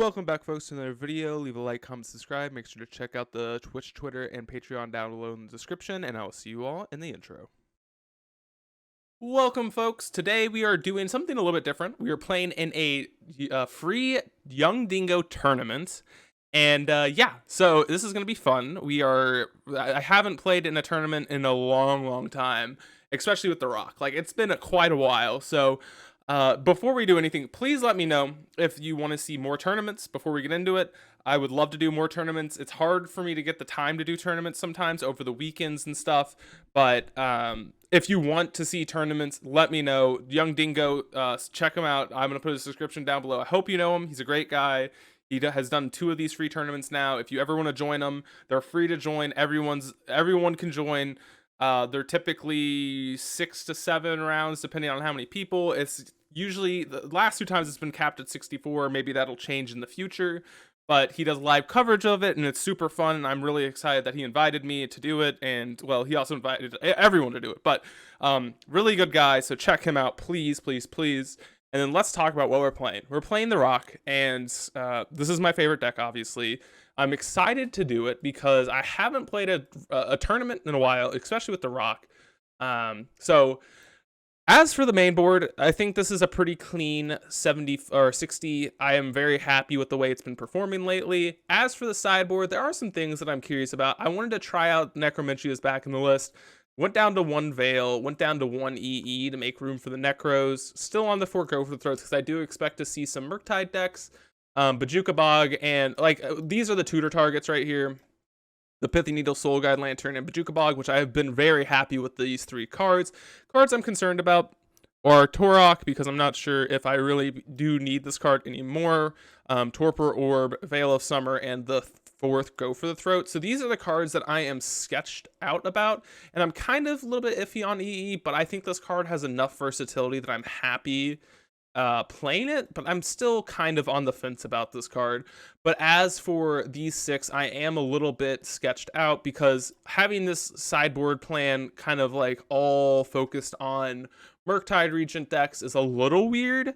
Welcome back, folks, to another video. Leave a like, comment, subscribe. Make sure to check out the Twitch, Twitter, and Patreon down below in the description, and I will see you all in the intro. Welcome, folks. Today we are doing something a little bit different. We are playing in a free Young Dingo tournament, and yeah, so this is going to be fun. I haven't played in a tournament in a long time, especially with The Rock. Like, it's been quite a while, so before we do anything, please let me know if you want to see more tournaments before we get into it. I would love to do more tournaments. It's hard for me to get the time to do tournaments sometimes over the weekends and stuff, but if you want to see tournaments, let me know. Young Dingo, check him out. I'm going to put his description down below. I hope you know him. He's a great guy. He has done 2 of these free tournaments now. If you ever want to join them, they're free to join. Everyone can join. They're typically 6 to 7 rounds, depending on how many people. It's usually the last 2 times it's been capped at 64. Maybe that'll change in the future. But he does live coverage of it, and it's super fun. And I'm really excited that he invited me to do it. And well, he also invited everyone to do it. But really good guy. So check him out, please. And then let's talk about what we're playing. We're playing The Rock, and this is my favorite deck, obviously. I'm excited to do it because I haven't played a tournament in a while, especially with The Rock. So as for the main board, I think this is a pretty clean 70 or 60. I am very happy with the way it's been performing lately. As for the sideboard, there are some things that I'm curious about. I wanted to try out Necromentia back in the list. Went down to 1 Veil, went down to 1 EE to make room for the Necros. Still on the 4 Go for the Throats because I do expect to see some Murktide decks, Bajuka Bog, and like these are the tutor targets right here. The Pithy Needle, Soul Guide, Lantern, and Bajuka Bog, which I have been very happy with these 3 cards. Cards I'm concerned about are Torok, because I'm not sure if I really do need this card anymore. Torpor Orb, Veil of Summer, and the 4th Go for the Throat. So these are the cards that I am sketched out about, and I'm kind of a little bit iffy on EE, but I think this card has enough versatility that I'm happy playing it, but I'm still kind of on the fence about this card. But as for these 6, I am a little bit sketched out because having this sideboard plan kind of like all focused on Murktide Regent decks is a little weird,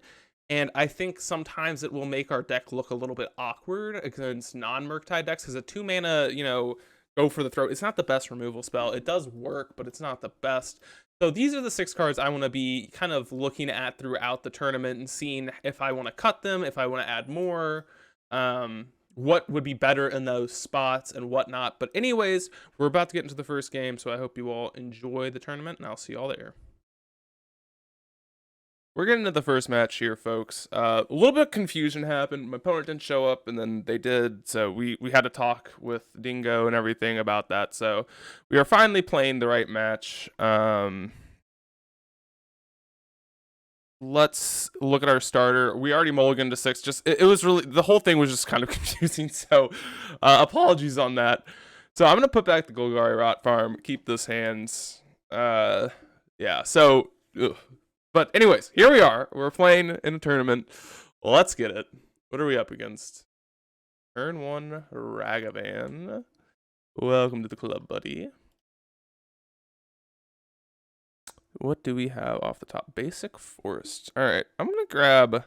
and I think sometimes it will make our deck look a little bit awkward against non-Murktide decks because a 2 mana, Go for the Throat, it's not the best removal spell. It does work, but it's not the best. So these are the 6 cards I want to be kind of looking at throughout the tournament and seeing if I want to cut them, if I want to add more, what would be better in those spots and whatnot. But anyways, we're about to get into the first game, so I hope you all enjoy the tournament, and I'll see you all there. We're getting into the first match here, folks. A little bit of confusion happened. My opponent didn't show up, and then they did. So we had to talk with Dingo and everything about that. So we are finally playing the right match. Let's look at our starter. We already mulliganed to 6. Just it was really, the whole thing was just kind of confusing. So apologies on that. So I'm gonna put back the Golgari Rot Farm. Keep this hands. Yeah. So. Ugh. But anyways, here we are. We're playing in a tournament. Let's get it. What are we up against? Turn 1, Ragavan. Welcome to the club, buddy. What do we have off the top? Basic Forest. All right, I'm going to grab... I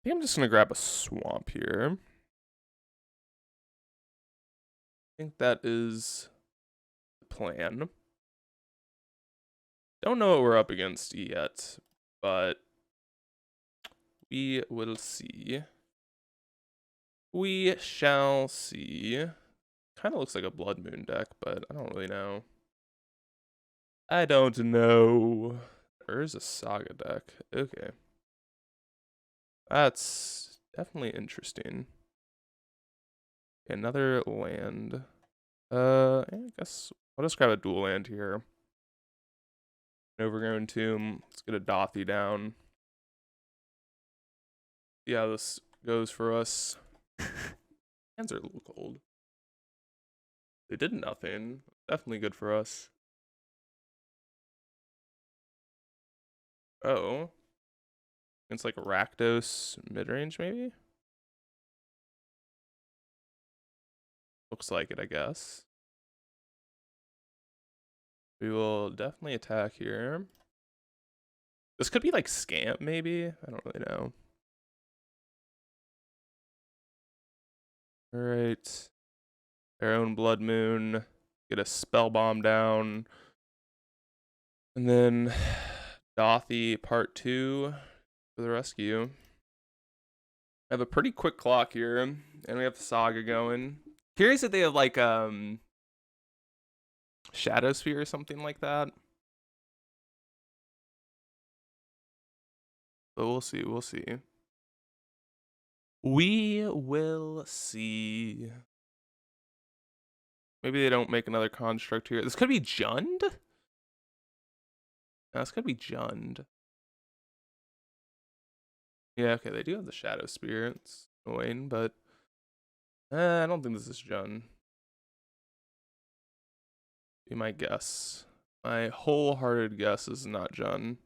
think I'm just going to grab a Swamp here. I think that is the plan. Don't know what we're up against yet, but we will see. We shall see. Kind of looks like a Blood Moon deck, but I don't really know. I don't know. There's a Saga deck. Okay. That's definitely interesting. Another land. I guess I'll just grab a dual land here. An Overgrown Tomb. Let's get a Dothy down. See how this goes for us. Hands are a little cold. They did nothing. Definitely good for us. Oh. It's like Rakdos midrange, maybe? Looks like it, I guess. We will definitely attack here. This could be like Scamp, maybe? I don't really know. All right. Their own Blood Moon. Get a spell bomb down. And then Dothy Part 2 for the rescue. I have a pretty quick clock here, and we have Saga going. Curious if they have like Shadow Sphere or something like that. But we'll see, we'll see. We will see. Maybe they don't make another construct here. This could be Jund? No, this could be Jund. Yeah, okay, they do have the Shadow Spear. It's annoying, but I don't think this is Jund. Be my guess. My wholehearted guess is not Jund.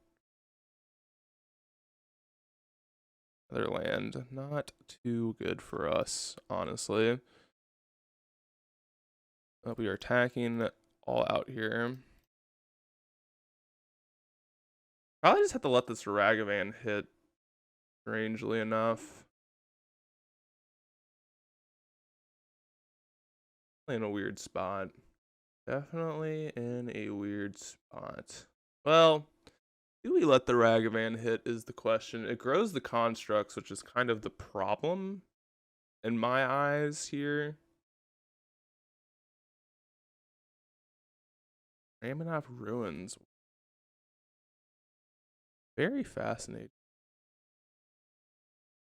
Other land, not too good for us, honestly. We are attacking all out here. Probably just have to let this Ragavan hit, strangely enough. In a weird spot. Definitely in a weird spot. Well, do we let the Ragavan hit is the question. It grows the constructs, which is kind of the problem in my eyes here. Ramonov Ruins. Very fascinating.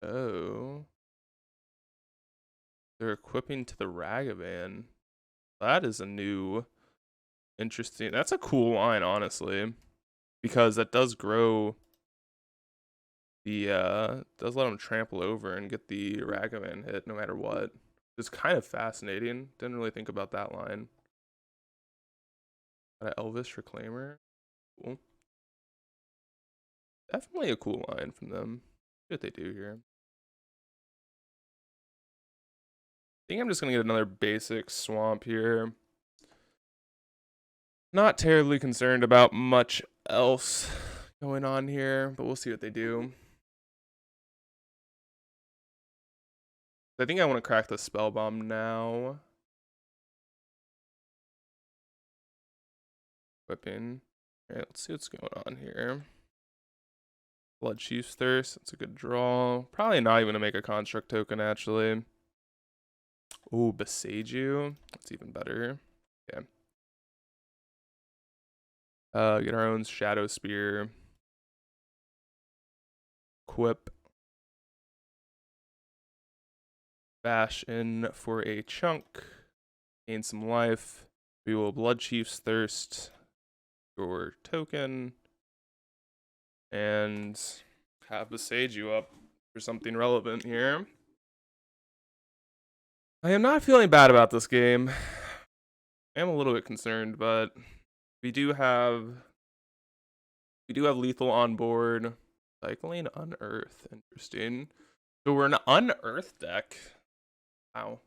Oh. They're equipping to the Ragavan. That is a new, interesting. That's a cool line, honestly. Because that does grow the, does let them trample over and get the Ragavan hit no matter what. It's kind of fascinating. Didn't really think about that line. Got an Elvis Reclaimer. Cool. Definitely a cool line from them. See what they do here. I think I'm just going to get another basic swamp here. Not terribly concerned about much else going on here, but we'll see what they do. I think I want to crack the spell bomb now. Equipping. Alright, let's see what's going on here. Blood Chief's Thirst, that's a good draw. Probably not even gonna make a construct token, actually. Ooh, Beseiju. That's even better. Okay. Get our own Shadow Spear. Equip. Bash in for a chunk. Gain some life. We will Blood Chief's Thirst your token. And have Beseiju up for something relevant here. I am not feeling bad about this game. I am a little bit concerned, but we do have lethal on board. Cycling Unearth, interesting. So we're an Unearth deck. Wow.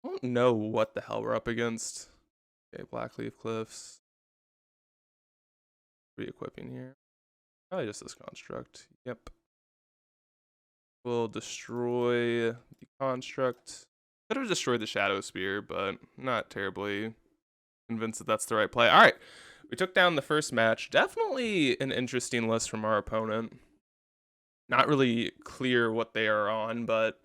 I don't know what the hell we're up against. Okay, Blackleaf Cliffs. Re-equipping here. Probably just this construct. Yep. We'll destroy the construct. Could have destroyed the Shadow Spear, but not terribly convinced that that's the right play. All right. We took down the first match. Definitely an interesting list from our opponent. Not really clear what they are on, but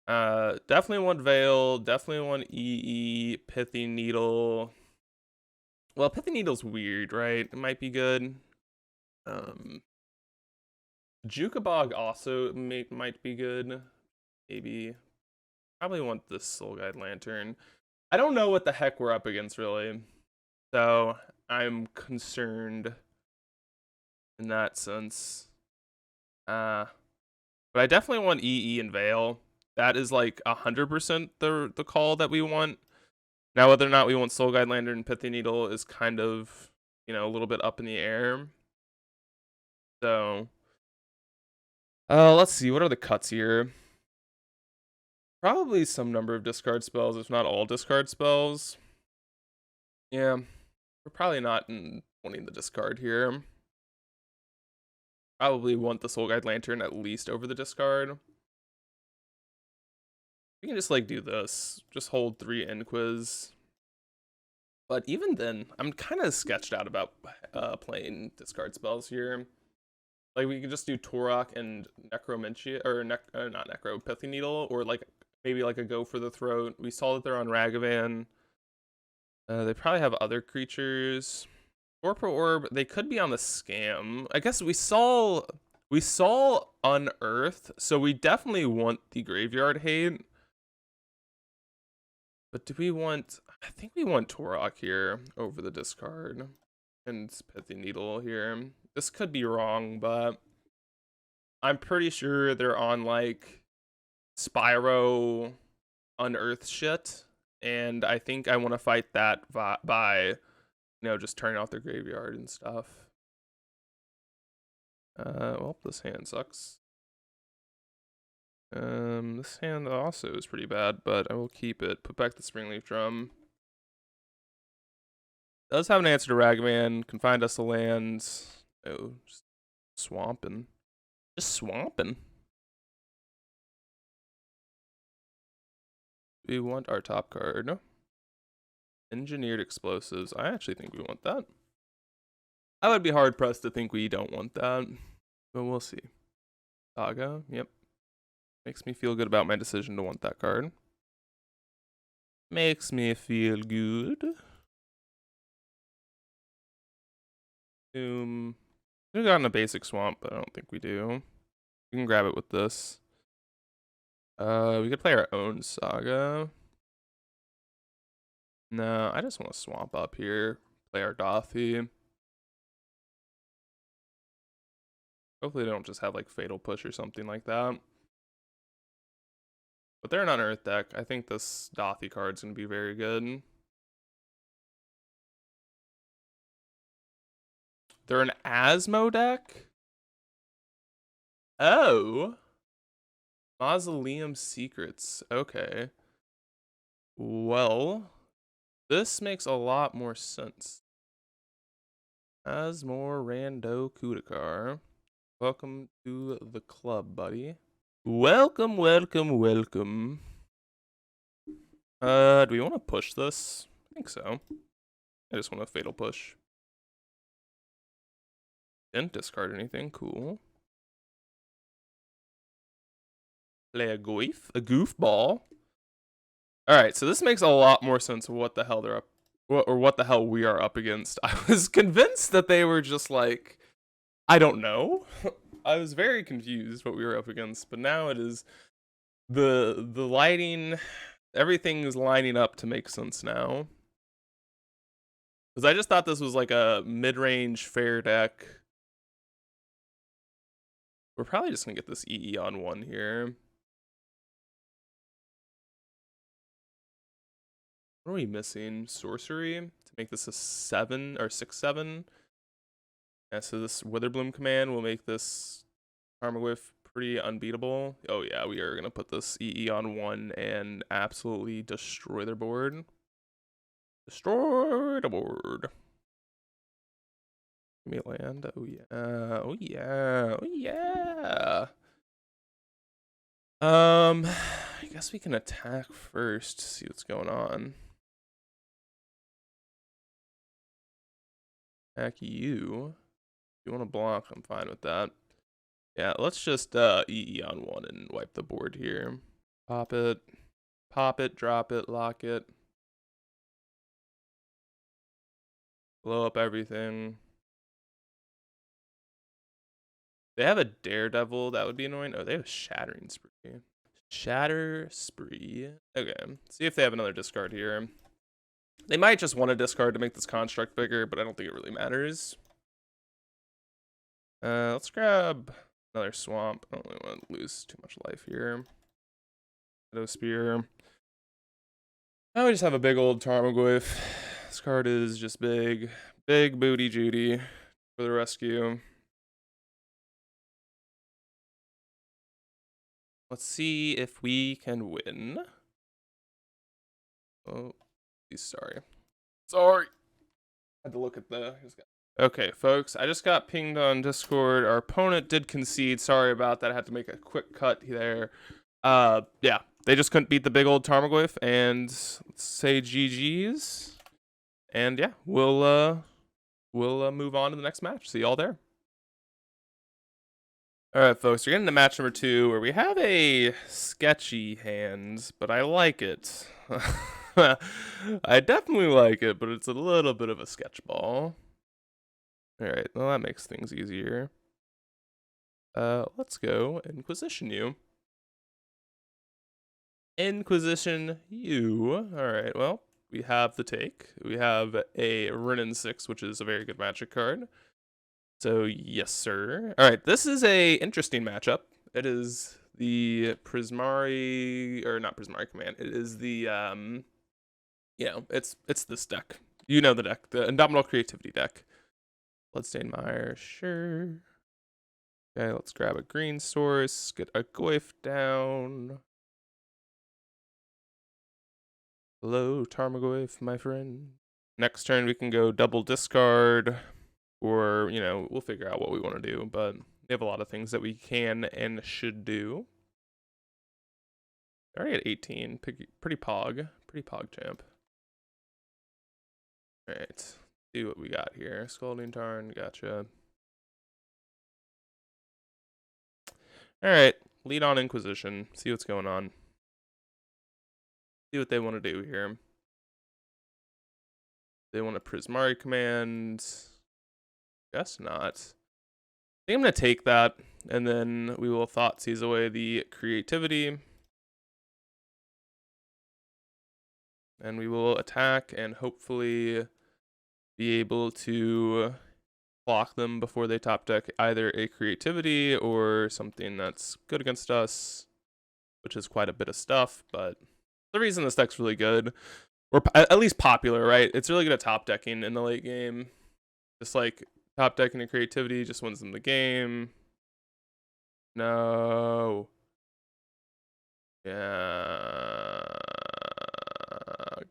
definitely one Veil, definitely one EE, Pithy Needle. Well, Pithy Needle's weird, right? It might be good. Jukabog also might be good. Maybe. Probably want this Soul Guide Lantern. I don't know what the heck we're up against, really. So, I'm concerned in that sense. But I definitely want EE and Veil. That is like 100% the call that we want. Now, whether or not we want Soul Guide Lantern and Pithy Needle is kind of, you know, a little bit up in the air. So, let's see. What are the cuts here? Probably some number of discard spells, if not all discard spells. Yeah, we're probably not wanting the discard here. Probably want the Soul Guide Lantern at least over the discard. We can just like do this. Just hold 3 Inquis. But even then, I'm kind of sketched out about playing discard spells here. Like we could just do Torok and Necromentia, or not Necro, Pithy Needle, or like maybe like a Go for the Throat. We saw that they're on Ragavan. They probably have other creatures. Corporal Orb, they could be on the Scam. I guess we saw Unearth, so we definitely want the Graveyard Hate. But do we want... I think we want Torok here over the discard. And Pithy Needle here. This could be wrong, but I'm pretty sure they're on, like, Spyro Unearth shit. And I think I want to fight that by, you know, just turning off their graveyard and stuff. Well, this hand sucks. This hand also is pretty bad, but I will keep it. Put back the Springleaf Drum. Does have an answer to Ragavan. Can find us the lands. Oh, just swamping. Just swamping. We want our top card. Engineered Explosives. I actually think we want that. I would be hard pressed to think we don't want that, but we'll see. Saga. Yep. Makes me feel good about my decision to want that card. Makes me feel good. We've gotten a basic swamp, but I don't think we do. We can grab it with this. We could play our own Saga. No, I just want to swamp up here. Play our Dothy. Hopefully they don't just have like Fatal Push or something like that. But they're an Unearth deck. I think this Dothy card's going to be very good. They're an Asmo deck? Oh. Mausoleum Secrets. Okay. Well, this makes a lot more sense. Asmore Rando Kudakar. Welcome to the club, buddy. Welcome, welcome, welcome. Do we want to push this? I think so. I just want a Fatal Push. Didn't discard anything. Cool. Play a goofball. Alright, so this makes a lot more sense of what the hell they're up, or what the hell we are up against. I was convinced that they were just like, I don't know. I was very confused what we were up against, but now it is the lighting, everything is lining up to make sense now. Because I just thought this was like a mid-range fair deck. We're probably just gonna get this EE on 1 here. What are we missing? Sorcery to make this a 7 or 6/7. Yeah, so this Witherbloom command will make this Tarmogoyf pretty unbeatable. Oh yeah, we are gonna put this EE on 1 and absolutely destroy their board. Destroy the board. Give me a land. Oh yeah. Oh yeah. Oh yeah. I guess we can attack first, see what's going on. Attack you. If you want to block, I'm fine with that. Yeah, let's just EE on 1 and wipe the board here. Pop it, drop it, lock it. Blow up everything. They have a Daredevil, that would be annoying. Oh, they have a Shattering Spree. Shatter Spree. Okay, see if they have another discard here. They might just want to discard to make this construct bigger, but I don't think it really matters. Let's grab another swamp. I don't really want to lose too much life here. Shadow Spear. Now we just have a big old Tarmogoyf. This card is just big. Big booty Judy for the rescue. Let's see if we can win. Oh, he's sorry. Sorry. Had to look at the... Okay, folks, I just got pinged on Discord. Our opponent did concede. Sorry about that. I had to make a quick cut there. Yeah, they just couldn't beat the big old Tarmogoyf, and let's say GG's. And yeah, we'll move on to the next match. See y'all there. All right, folks, we're getting to match number 2, where we have a sketchy hand, but I like it. I definitely like it, but it's a little bit of a sketch ball. All right, well, that makes things easier. Let's go Inquisition you. Inquisition you. All right, well, we have the take. We have a Renin 6, which is a very good Magic card. So, yes, sir. All right, this is a interesting matchup. It is the Prismari, or not Prismari Command. It is the, it's this deck. You know the deck, the Indomitable Creativity deck. Bloodstained Mire, sure. Okay, let's grab a green source, get a Goyf down. Hello, Tarmogoyf, my friend. Next turn, we can go double discard, or, we'll figure out what we want to do, but we have a lot of things that we can and should do. Already at 18, pretty pog champ. All right, see what we got here. Scalding Tarn, gotcha. All right, lead on Inquisition, see what's going on. See what they want to do here. They want a Prismari command. Guess not. I think I'm going to take that, and then we will Thoughtseize away the creativity. And we will attack and hopefully be able to block them before they top deck either a creativity or something that's good against us, which is quite a bit of stuff, but the reason this deck's really good, or at least popular, right? It's really good at top decking in the late game. Just like top decking and creativity just wins them the game. No. Yeah.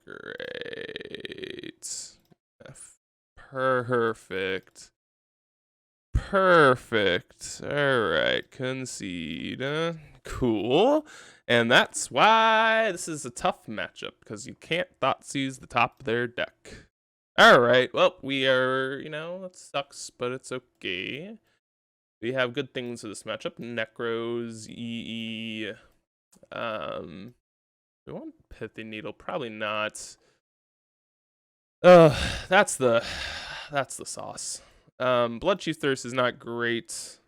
Great. Perfect. Perfect. All right. Concede. Cool. And that's why this is a tough matchup, because you can't Thoughtseize the top of their deck. All right. Well, we are, that sucks, but it's okay. We have good things for this matchup. Necros, EE. We want Pithy Needle, probably not. That's the sauce. Bloodchief Thirst is not great.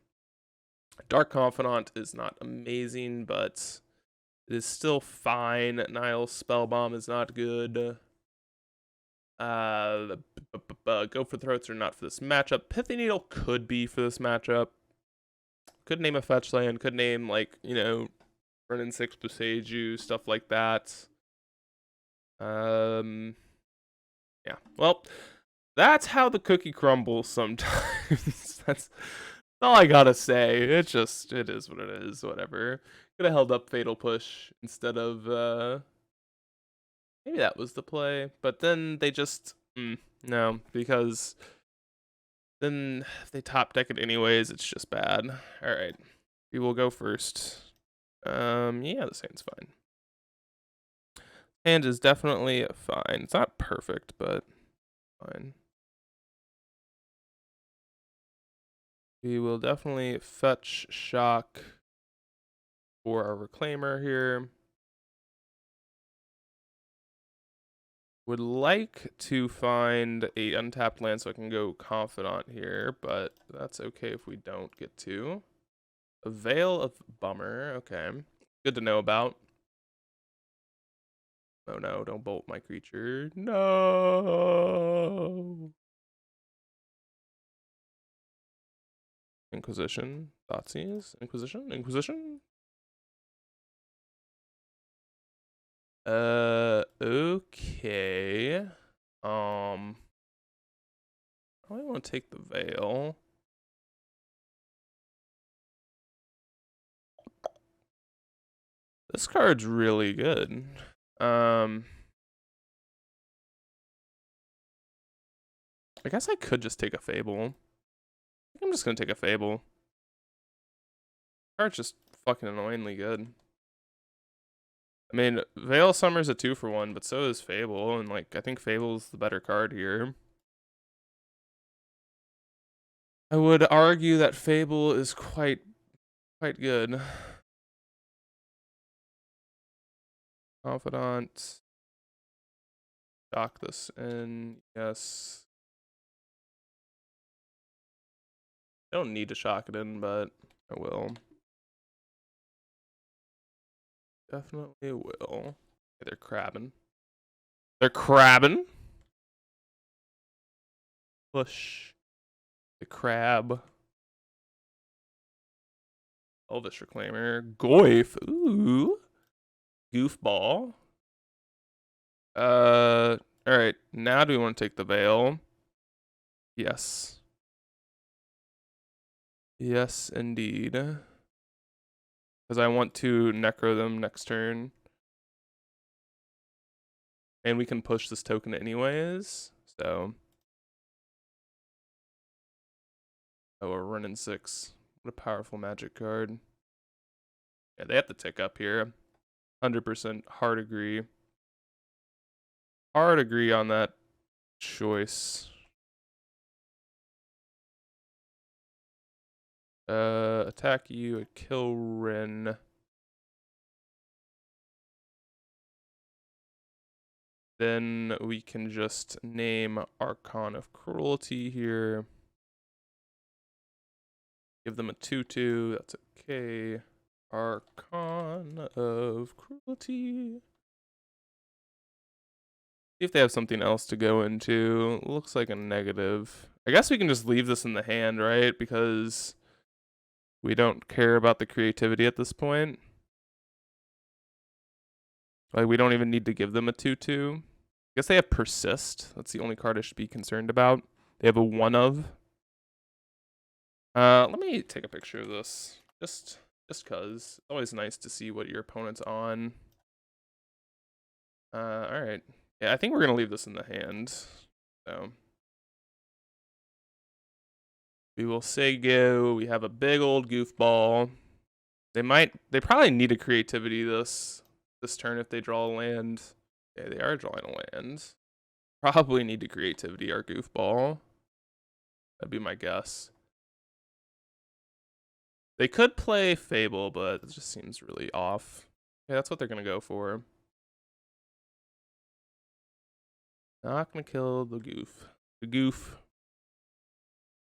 Dark Confidant is not amazing, but it is still fine. Nihil Spellbomb is not good. Go for Throats are not for this matchup. Pithy Needle could be for this matchup. Could name a fetch land. Could name, Renin 6 Boseiju, stuff like that. Yeah. Well, that's how the cookie crumbles sometimes. That's all I gotta say. It is what it is. Whatever. Could have held up Fatal Push instead of, maybe that was the play. But then they just, no, because then if they top deck it anyways, it's just bad. All right. We will go first. Yeah, this hand's fine. Hand is definitely fine. It's not perfect, but fine. We will definitely fetch shock for our Reclaimer here. Would like to find a untapped land so I can go Confidant here, but that's okay if we don't get to. A Veil of Bummer, okay. Good to know about. Oh no, don't bolt my creature. No! Inquisition. Thoughtseize. Inquisition. Okay. I want to take the Veil. This card's really good. I guess I could just take a Fable. I think I'm just gonna take a Fable. Card's just fucking annoyingly good. I mean, Veil Summer's a 2-for-1, but so is Fable, and like I think Fable's the better card here. I would argue that Fable is quite good. Confidant. Dock this in. Yes. I don't need to shock it in, but I will. Definitely will. Okay, they're crabbing. They're crabbing. Push. The crab. Elvish Reclaimer. Goyf. Ooh. Goofball. Alright. Now do we want to take the Veil? Yes. Yes, indeed. Because I want to Necro them next turn. And we can push this token anyways. So. Oh, we're running 6. What a powerful Magic card. Yeah, they have to tick up here. 100% hard agree. Hard agree on that choice. Attack you, a kill Rin. Then we can just name Archon of Cruelty here. Give them a 2/2, that's okay. Archon of Cruelty. See if they have something else to go into. Looks like a negative. I guess we can just leave this in the hand, right? Because we don't care about the creativity at this point. Like, we don't even need to give them a 2/2. I guess they have Persist. That's the only card I should be concerned about. They have a 1 of. Let me take a picture of this. Just cause. It's always nice to see what your opponent's on. Alright. Yeah, I think we're gonna leave this in the hand. So. We will say go. We have a big old goofball. They probably need a creativity this turn if they draw a land. Yeah, they are drawing a land. Probably need to creativity our goofball. That'd be my guess. They could play Fable, but it just seems really off. Yeah, that's what they're gonna go for. Not gonna kill the goof. The goof.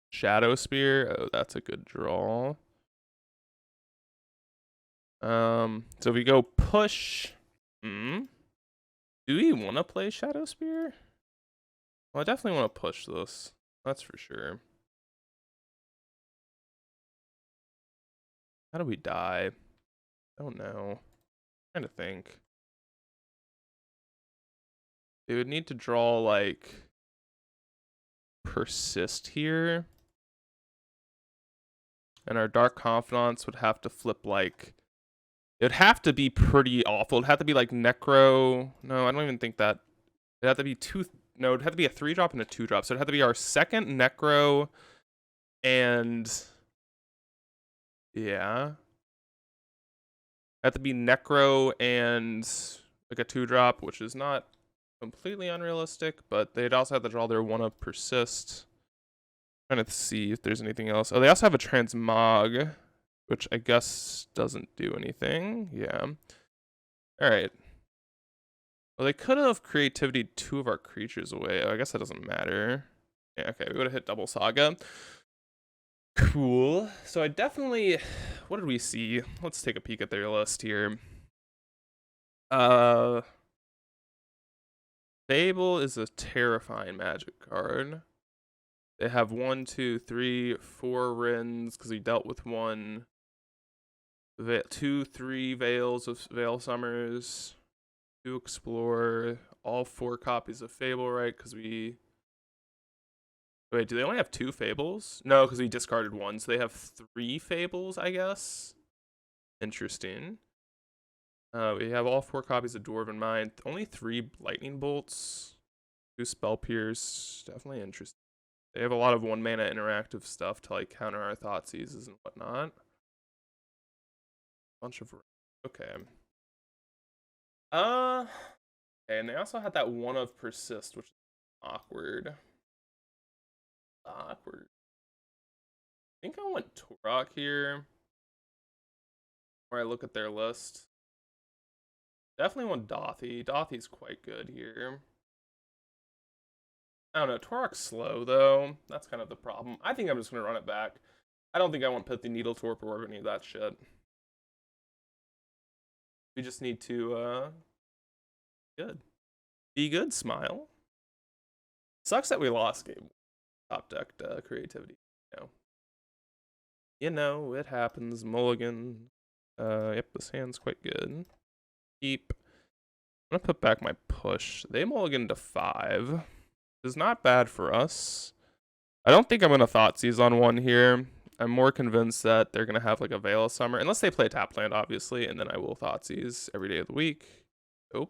Shadow Spear. Oh, that's a good draw. So we go push. Do we want to play Shadow Spear? Well, I definitely want to push this. That's for sure. How do we die? I don't know. I'm trying to think. They would need to draw like Persist here. And our Dark Confidants would have to flip like, it would have to be pretty awful. It'd have to be like Necro. No, I don't even think that. It'd have to be no, it'd have to be a 3-drop and a 2-drop. So it'd have to be our second Necro and yeah. It'd have to be Necro and like a 2-drop, which is not completely unrealistic, but they'd also have to draw their 1 of Persist. Trying to see if there's anything else. Oh, they also have a Transmog, which I guess doesn't do anything. Yeah. All right. Well, they could have creativity 2 of our creatures away. Oh, I guess that doesn't matter. Yeah, okay, we would have hit double Saga. Cool. So I definitely, what did we see? Let's take a peek at their list here. Fable is a terrifying Magic card. They have 1, 2, 3, 4 Rins because we dealt with 1. 2, 3 Veils of Veil Summers. 2 Explore. All 4 copies of Fable, right? Because we. Wait, do they only have 2 Fables? No, because we discarded 1, so they have 3 Fables, I guess. Interesting. We have all 4 copies of Dwarven Mind. Only 3 Lightning Bolts. 2 Spell Pierce. Definitely interesting. They have a lot of 1-mana interactive stuff to like counter our Thought Seizes and whatnot. Bunch of. Okay. Okay, and they also had that one of persist, which is awkward. Awkward. I think I went Turok here. Where I look at their list. Definitely want Dothy. Dothy's quite good here. I don't know. Turok's slow, though. That's kind of the problem. I think I'm just going to run it back. I don't think I want Pithy Needle Torpor or any of that shit. We just need to, good. Be good, smile. Sucks that we lost game. Top decked creativity. You know, it happens. Mulligan. Yep, this hand's quite good. Keep. I'm gonna put back my push. They mulligan to 5. Which is not bad for us. I don't think I'm gonna Thoughtseize on 1 here. I'm more convinced that they're gonna have like a Veil of Summer, unless they play tap land, obviously, and then I will Thoughtseize every day of the week. Oh.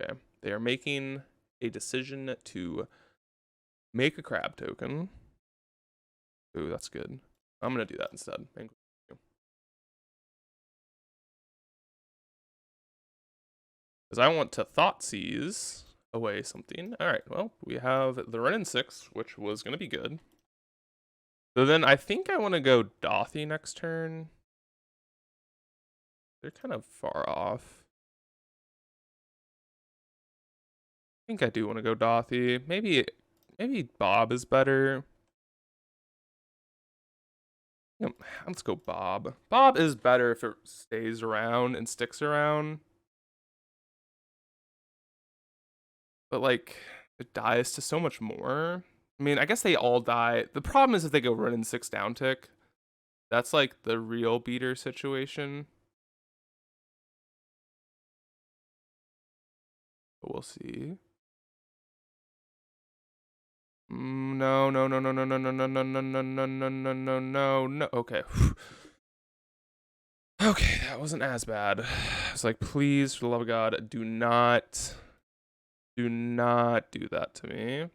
Okay. They are making a decision to make a crab token. Ooh, that's good. I'm gonna do that instead. Because I want to Thoughtseize away something. Alright, well, we have the Renin 6, which was gonna be good. So then I think I want to go Dothy next turn. They're kind of far off. I think I do want to go Dothy. Maybe Bob is better. Let's go Bob. Bob is better if it stays around and sticks around. But like, it dies to so much more. I mean, I guess they all die. The problem is if they go Renin 6 down tick. That's like the real beater situation. But we'll see. No. Okay. Okay, that wasn't as bad. It's like, please, for the love of God, do not do that to me.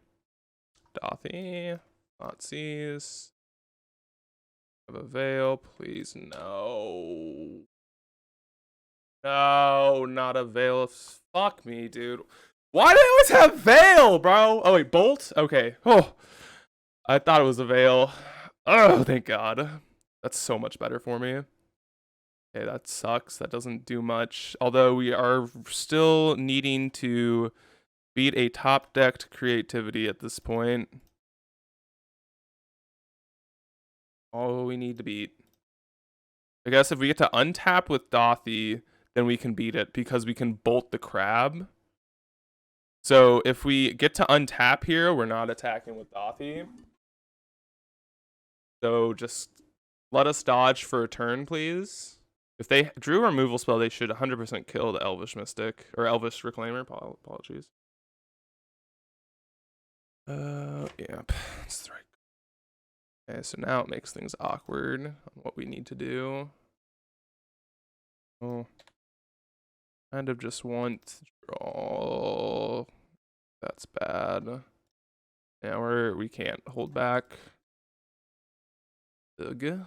Dothy, Thoughtseize. Have a Veil, please. No. No, not a Veil. Fuck me, dude. Why do they always have Veil, bro? Oh, wait, Bolt? Okay. Oh, I thought it was a Veil. Oh, thank God. That's so much better for me. Okay, that sucks. That doesn't do much. Although we are still needing to beat a top-decked creativity at this point. All we need to beat. I guess if we get to untap with Dothy, then we can beat it because we can bolt the crab. So if we get to untap here, we're not attacking with Dothy. So just let us dodge for a turn, please. If they drew a removal spell, they should 100% kill the Elvish Mystic. Or Elvish Reclaimer, apologies. Yep, that's the right. Okay, so now it makes things awkward on what we need to do. Oh. Kind of just want to draw. That's bad. Yeah, we can't hold back. Ugh.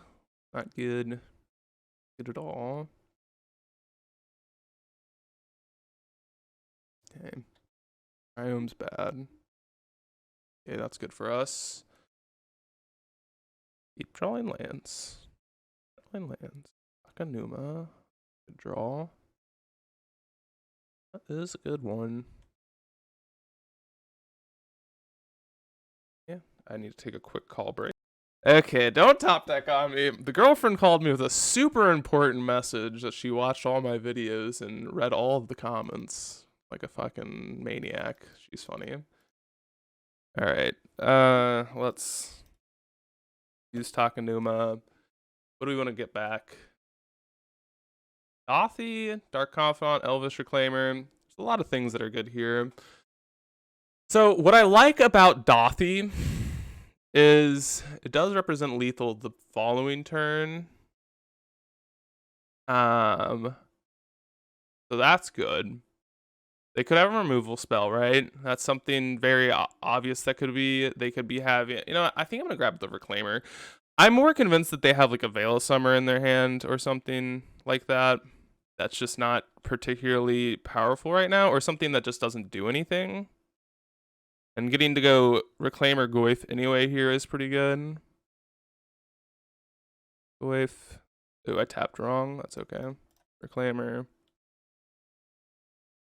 Not good. Good at all. Okay. Cryome's bad. Okay, that's good for us. Keep drawing lands. Drawing lands. Akanuma. Good draw. That is a good one. Yeah, I need to take a quick call break. Okay, don't top deck on me. The girlfriend called me with a super important message that she watched all my videos and read all of the comments like a fucking maniac. She's funny. Alright, let's use Takanuma. What do we want to get back? Dothy, Dark Confidant, Elvish Reclaimer. There's a lot of things that are good here. So what I like about Dothy is it does represent lethal the following turn. So that's good. They could have a removal spell, right? That's something very obvious that they could be having. You know, I think I'm gonna grab the Reclaimer. I'm more convinced that they have like a Veil of Summer in their hand or something like that. that's just not particularly powerful right now, or something that just doesn't do anything. And getting to go Reclaimer Goyf anyway here is pretty good. Goyf. Ooh, I tapped wrong. That's okay. Reclaimer.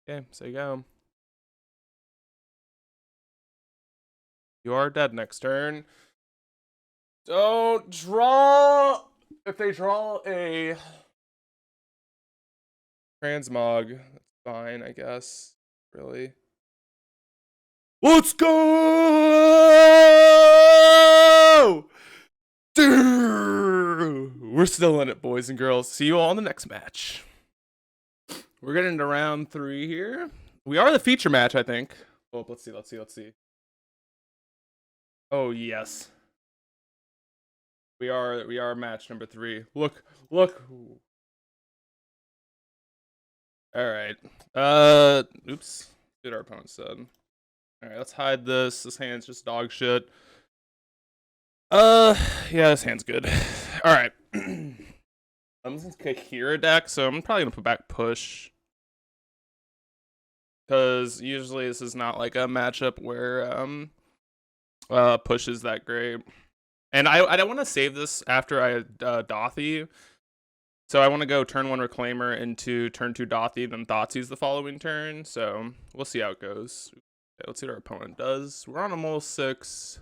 Okay, so you go. You are dead next turn. Don't draw. If they draw a transmog, that's fine, I guess. Really. Let's go! We're still in it, boys and girls. See you all in the next match. We're getting into round 3 here. We are the feature match, I think. Oh, let's see. Oh, yes. We are match number 3. Look. Alright. Oops. Did our opponent said. Alright, let's hide this. This hand's just dog shit. Yeah, this hand's good. Alright. This is Kahira deck, so I'm probably gonna put back push. Because usually this is not like a matchup where push is that great. And I don't want to save this after I Dothy. So I want to go turn 1 Reclaimer into turn 2 Dothy, then Thoughtseize the following turn. So we'll see how it goes. Okay, let's see what our opponent does. We're on a mole 6.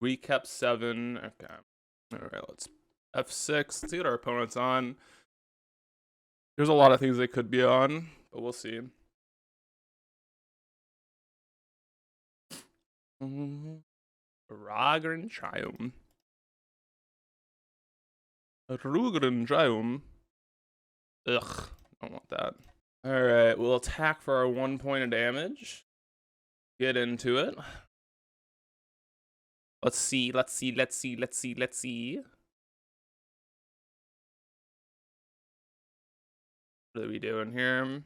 We kept 7. Okay. Alright, let's F6. Let's see what our opponent's on. There's a lot of things they could be on, but we'll see. Ragran Triumph. Rugran Triumph. Ugh, don't want that. Alright, we'll attack for our 1 point of damage. Get into it. Let's see. What are we doing here?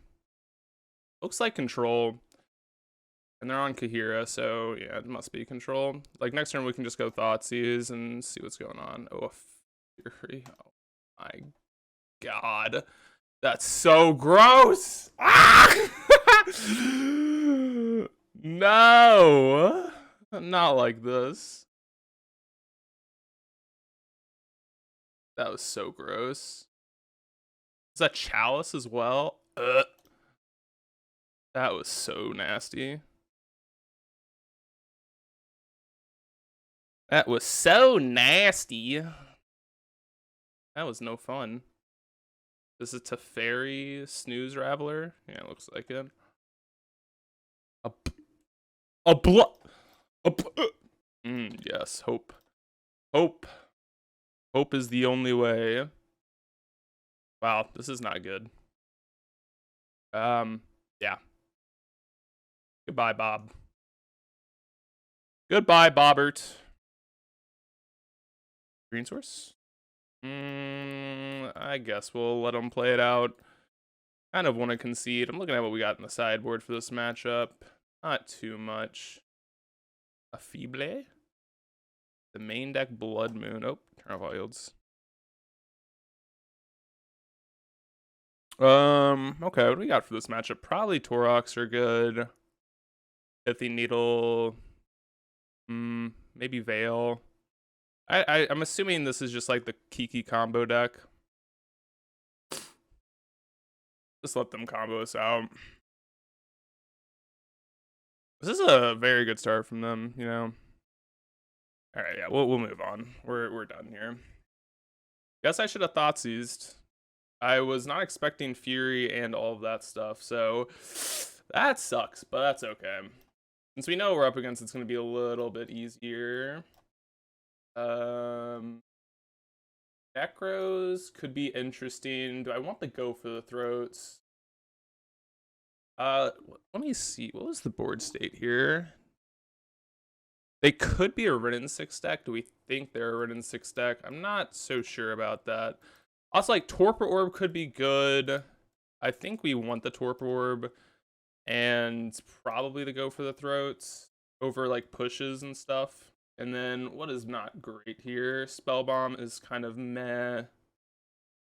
Looks like control. And they're on Kahira, so yeah, it must be control. Like next turn we can just go Thoughtseize and see what's going on. Oh, Fury. Oh my god. That's so gross! Ah! No! Not like this. That was so gross. Is that Chalice as well? Ugh. That was so nasty. That was so nasty. That was no fun. This is Teferi Snooze Raveler. Yeah, it looks like it. Yes, hope. Hope is the only way. Wow, this is not good. Yeah. Goodbye, Bob. Goodbye, Bobbert. Green source? I guess we'll let them play it out. Kind of want to concede. I'm looking at what we got in the sideboard for this matchup. Not too much. A Feeble? The main deck Blood Moon. Oh, turn off all yields. Okay, what do we got for this matchup? Probably Toroks are good. Pithy Needle. Maybe Veil. I'm assuming this is just like the Kiki combo deck. Just let them combo us out. This is a very good start from them, you know. All right, yeah, we'll move on. We're done here. Guess I should have Thoughtseized. I was not expecting Fury and all of that stuff, so that sucks, but that's okay. Since we know we're up against, it's going to be a little bit easier. Necros could be interesting. Do I want to go for the throats? Let me see. What was the board state here? They could be a Ridden 6 deck. Do we think they're a Ridden 6 deck? I'm not so sure about that. Also, like, Torpor Orb could be good. I think we want the Torpor Orb. And probably to go for the throats over, like, pushes and stuff. And then, what is not great here? Spellbomb is kind of meh.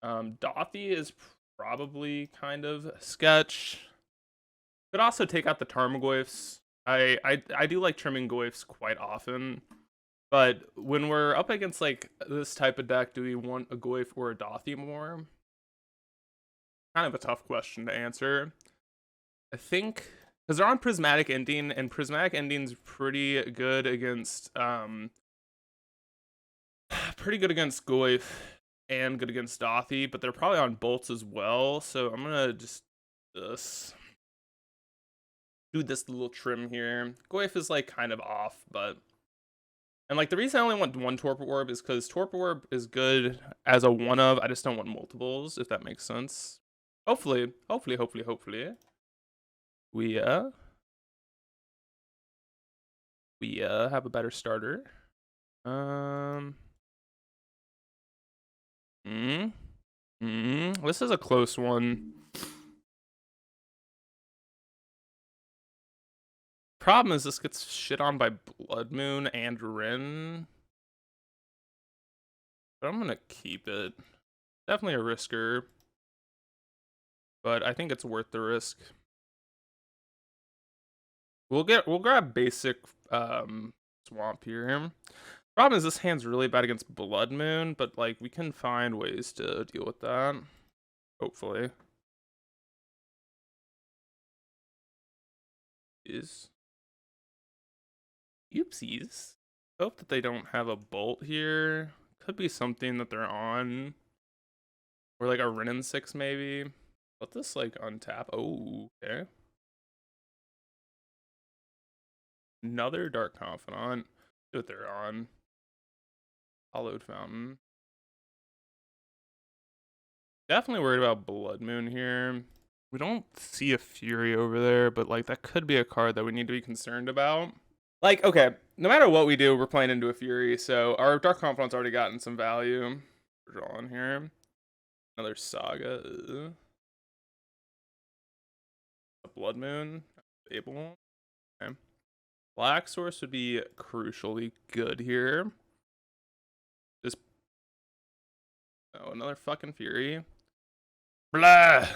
Dothy is probably kind of sketch. Could also take out the Tarmogoyfs. I do like trimming Goyfs quite often. But when we're up against like this type of deck, do we want a Goyf or a Dothy more? Kind of a tough question to answer. I think because they're on Prismatic Ending, and Prismatic Ending's pretty good against Goyf and good against Dothy, but they're probably on bolts as well. So I'm gonna just do this little trim here. Goyf is like kind of off, but and like the reason I only want one Torpor Orb is because Torpor Orb is good as a one of. I just don't want multiples, if that makes sense. Hopefully, we have a better starter. This is a close one. Problem is this gets shit on by Blood Moon and Rin. But I'm gonna keep it. Definitely a risker. But I think it's worth the risk. We'll grab basic swamp here. Problem is this hand's really bad against Blood Moon, but like we can find ways to deal with that. Hopefully. Oopsies. Hope that they don't have a bolt here. Could be something that they're on. Or like a Renin 6 maybe. Let this like untap. Oh, okay. Another Dark Confidant. See what they're on. Hollowed Fountain. Definitely worried about Blood Moon here. We don't see a Fury over there, but like that could be a card that we need to be concerned about. Like, okay, no matter what we do, we're playing into a Fury, so our Dark Confidant's already gotten some value. We're drawing here. Another Saga. A Blood Moon. Able. Okay. Black Source would be crucially good here. Just oh, another fucking Fury. Blah.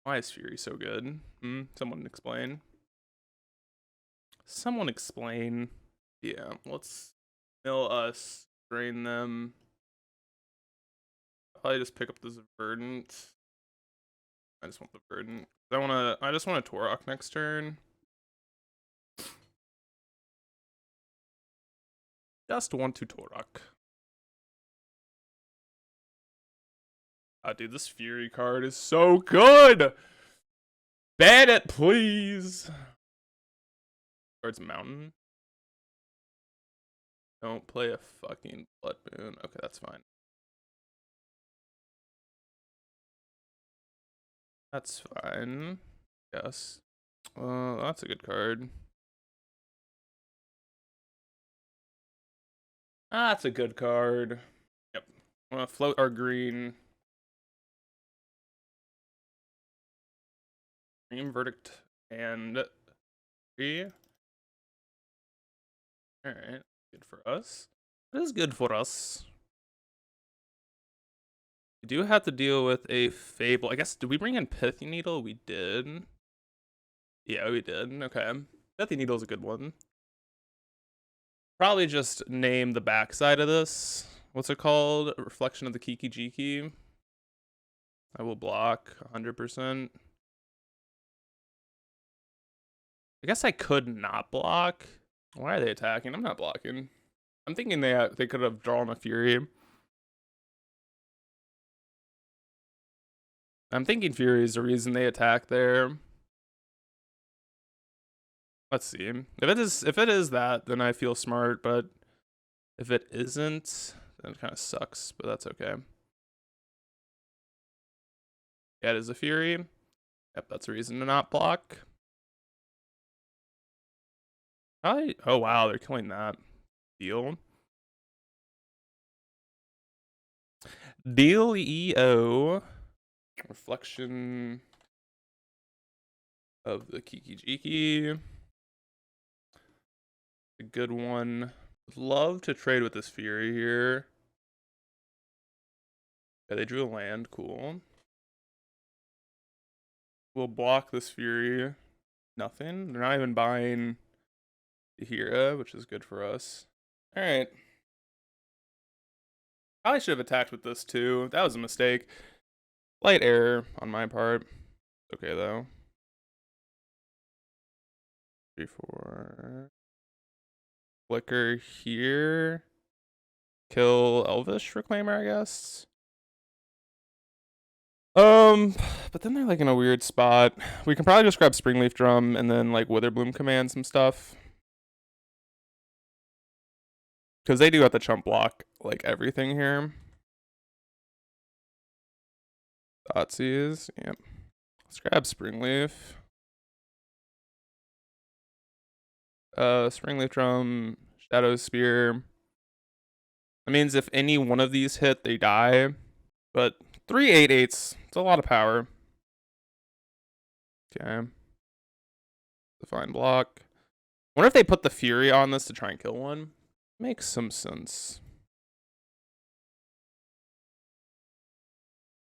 Why is Fury so good? Someone explain. Someone explain. Yeah, let's mill us, drain them. Probably just pick up this Verdant. I just want the Verdant. I just want a Torok next turn. Just want to Torok. Oh, dude, this Fury card is so good! Ban it, please! Card's Mountain. Don't play a fucking Blood Moon. Okay, that's fine. That's fine. Yes. That's a good card. That's a good card. Yep. I'm gonna float our green. Green Verdict and 3. Alright. Good for us. That is good for us. We do have to deal with a Fable. I guess, did we bring in Pithy Needle? We did. Yeah, we did. Okay. Pithy Needle's a good one. Probably just name the backside of this. What's it called? A reflection of the Kiki Jiki. I will block 100%. I guess I could not block. Why are they attacking? I'm not blocking. I'm thinking they could have drawn a Fury. I'm thinking Fury is the reason they attack there. Let's see. If it is that, then I feel smart, but if it isn't, then it kind of sucks, but that's okay. Yeah, it is a Fury. Yep, that's a reason to not block. Oh wow, they're killing that. Deal. Deal EO. Reflection of the Kiki Jiki. A good one. Would love to trade with this Fury here. Yeah, they drew a land. Cool. We'll block this Fury. Nothing. They're not even buying the Hera, which is good for us. All right. Probably should have attacked with this too. That was a mistake. Light error on my part. Okay though. 3, 4. Flicker here. Kill Elvish Reclaimer, I guess. But then they're like in a weird spot. We can probably just grab Springleaf Drum and then like Witherbloom command some stuff. Because they do have to chump block like everything here. Thoughtseize, yep. Let's grab Springleaf. Springleaf Drum, Shadow Spear. That means if any one of these hit, they die. But 3 8/8s, it's a lot of power. Okay. Define block. Wonder if they put the Fury on this to try and kill one. Makes some sense.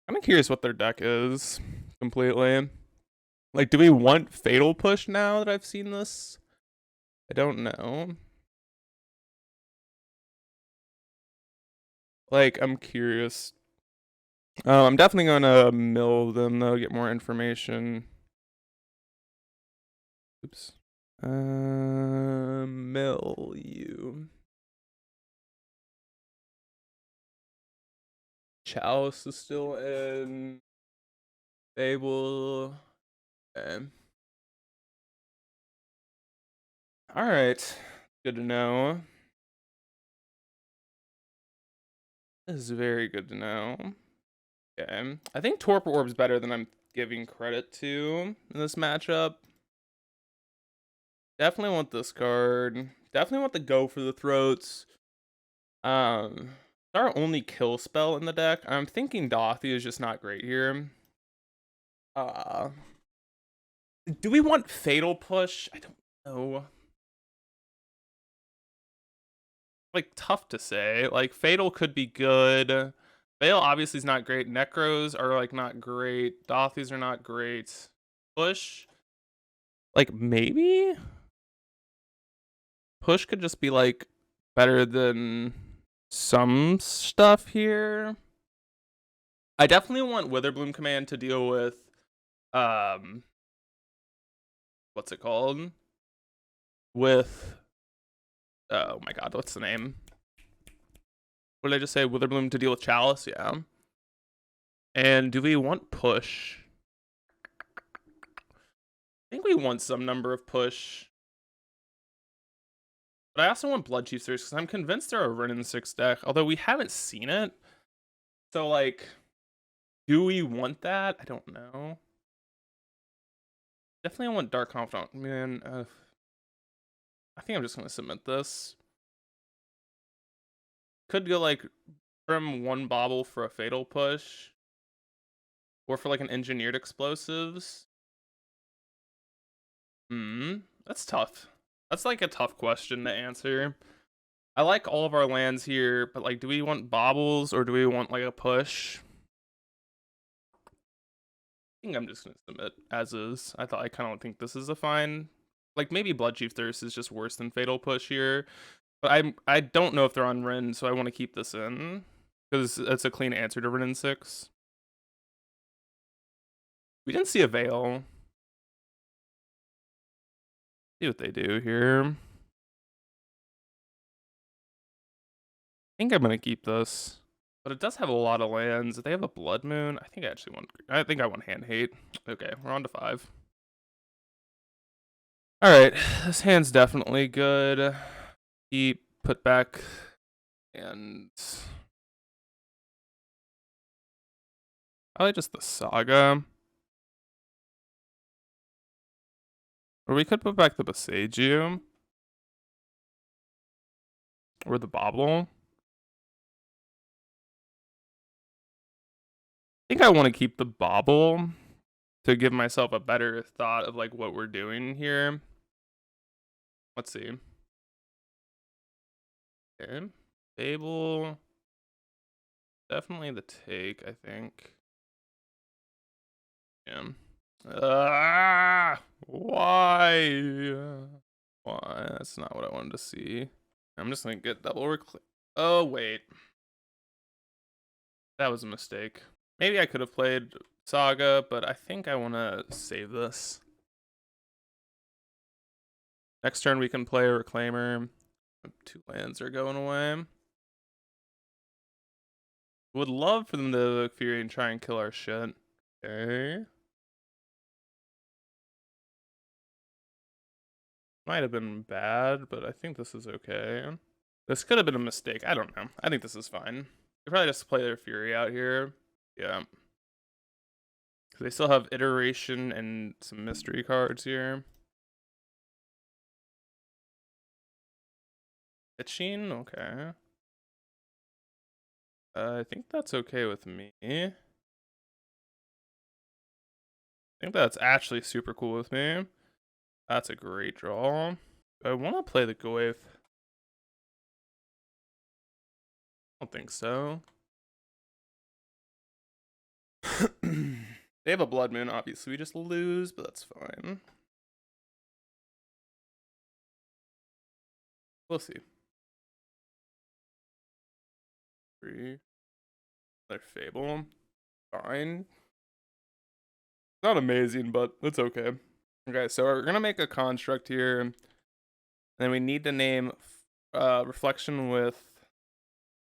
I'm curious what their deck is completely. Like, do we want Fatal Push now that I've seen this? I don't know. Like, I'm curious. I'm definitely gonna mill them though, get more information. Oops. Mill you. Chalice is still in. Fable. Okay. Alright. Good to know. This is very good to know. Okay. I think Torpor Orb's better than I'm giving credit to in this matchup. Definitely want this card. Definitely want the Go for the Throats. It's our only kill spell in the deck. I'm thinking Dothy is just not great here. Do we want Fatal Push? I don't know. Like, tough to say. Like, Fatal could be good. Veil obviously is not great. Necros are like not great. Dothys are not great. Push, like maybe Push could just be like better than some stuff here. I definitely want Witherbloom command to deal with what's it called? With oh my god, what's the name? What did I just say? Witherbloom to deal with Chalice, yeah. And do we want Push? I think we want some number of Push. But I also want Blood Chief Thirst because I'm convinced they're a Renin 6 deck, although we haven't seen it. So, like, do we want that? I don't know. Definitely want Dark Confidant. Man, I think I'm just going to submit this. Could go, like, from one Bobble for a Fatal Push. Or for, like, an Engineered Explosives. That's tough. That's, like, a tough question to answer. I like all of our lands here, but, like, do we want Bobbles or do we want, like, a push? I think I'm just gonna submit as is. I kind of think this is a fine. Like, maybe Bloodchief Thirst is just worse than Fatal Push here. But I don't know if they're on Rin, so I want to keep this in. Because it's a clean answer to Rin 6. We didn't see a Veil. See what they do here. I think I'm gonna keep this. But it does have a lot of lands. If they have a Blood Moon, I think I want Hand Hate. Okay, we're on to 5. Alright, this hand's definitely good. Keep, put back, and probably just the Saga. Or we could put back the Boseiju. Or the Bobble. I think I want to keep the Bobble to give myself a better thought of like what we're doing here. Let's see. Okay. Fable. Definitely the take, I think. Yeah. Ah, why? Why? That's not what I wanted to see. I'm just gonna get double reclaim. Oh, wait. That was a mistake. Maybe I could have played Saga, but I think I want to save this. Next turn we can play a Reclaimer. 2 lands are going away. Would love for them to Fury and try and kill our shit. Okay. Might have been bad, but I think this is okay. This could have been a mistake. I don't know. I think this is fine. They probably just play their Fury out here. Yeah. Because they still have Iteration and some mystery cards here. Itching? Okay. I think that's okay with me. I think that's actually super cool with me. That's a great draw. I want to play the Goyf. I don't think so. They have a Blood Moon, obviously. We just lose, but that's fine. We'll see. 3. Another Fable. Fine. Not amazing, but it's okay. Okay, so we're gonna make a construct here. And then we need to name Reflection with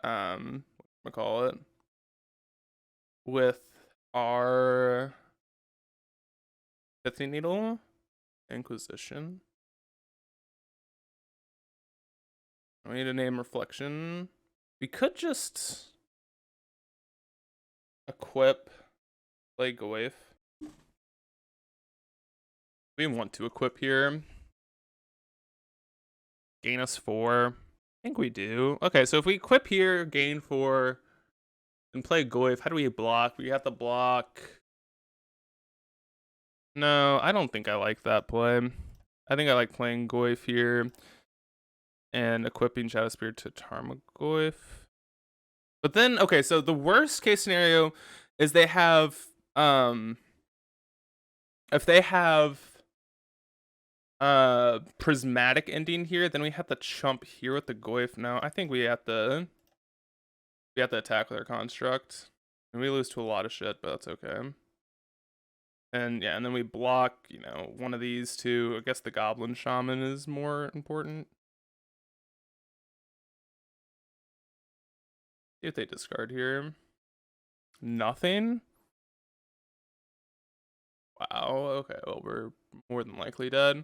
what call it? With our Pithing Needle, Inquisition. We need to name Reflection. We could just equip play Goyf. We want to equip here. Gain us 4. I think we do. Okay, so if we equip here, gain 4, and play Goyf, how do we block? We have to block. No, I don't think I like that play. I think I like playing Goyf here and equipping Shadow Spear to Tarmogoyf. But then, okay, so the worst case scenario is they have, if they have prismatic ending here, then we have to chump here with the Goyf. No, I think we have to attack with our construct. And we lose to a lot of shit, but that's okay. And yeah, and then we block, you know, one of these two. I guess the Goblin Shaman is more important. See if they discard here. Nothing? Wow, okay, well, we're more than likely dead.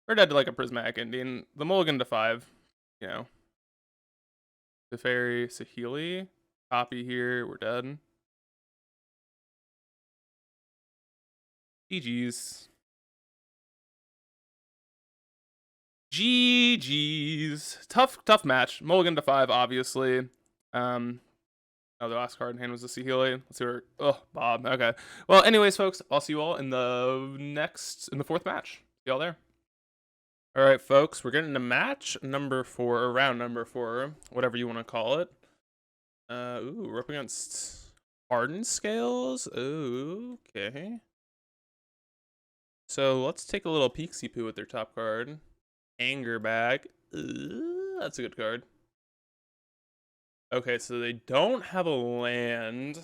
We're dead to like a prismatic ending. The mulligan to 5, you know. The fairy Sahili. Copy here, we're dead. GG's. GG's. Tough match. Mulligan to 5, obviously. Oh, the last card in hand was a Sahili. Let's see where. Oh, Bob. Okay. Well, anyways, folks, I'll see you all in the fourth match. See y'all there. All right, folks, we're getting to match number 4, or round number 4, whatever you want to call it. Ooh, we're up against Hardened Scales. Ooh, okay. So let's take a little peeksy poo with their top card. Anger Bag. Ooh, that's a good card. Okay, so they don't have a land.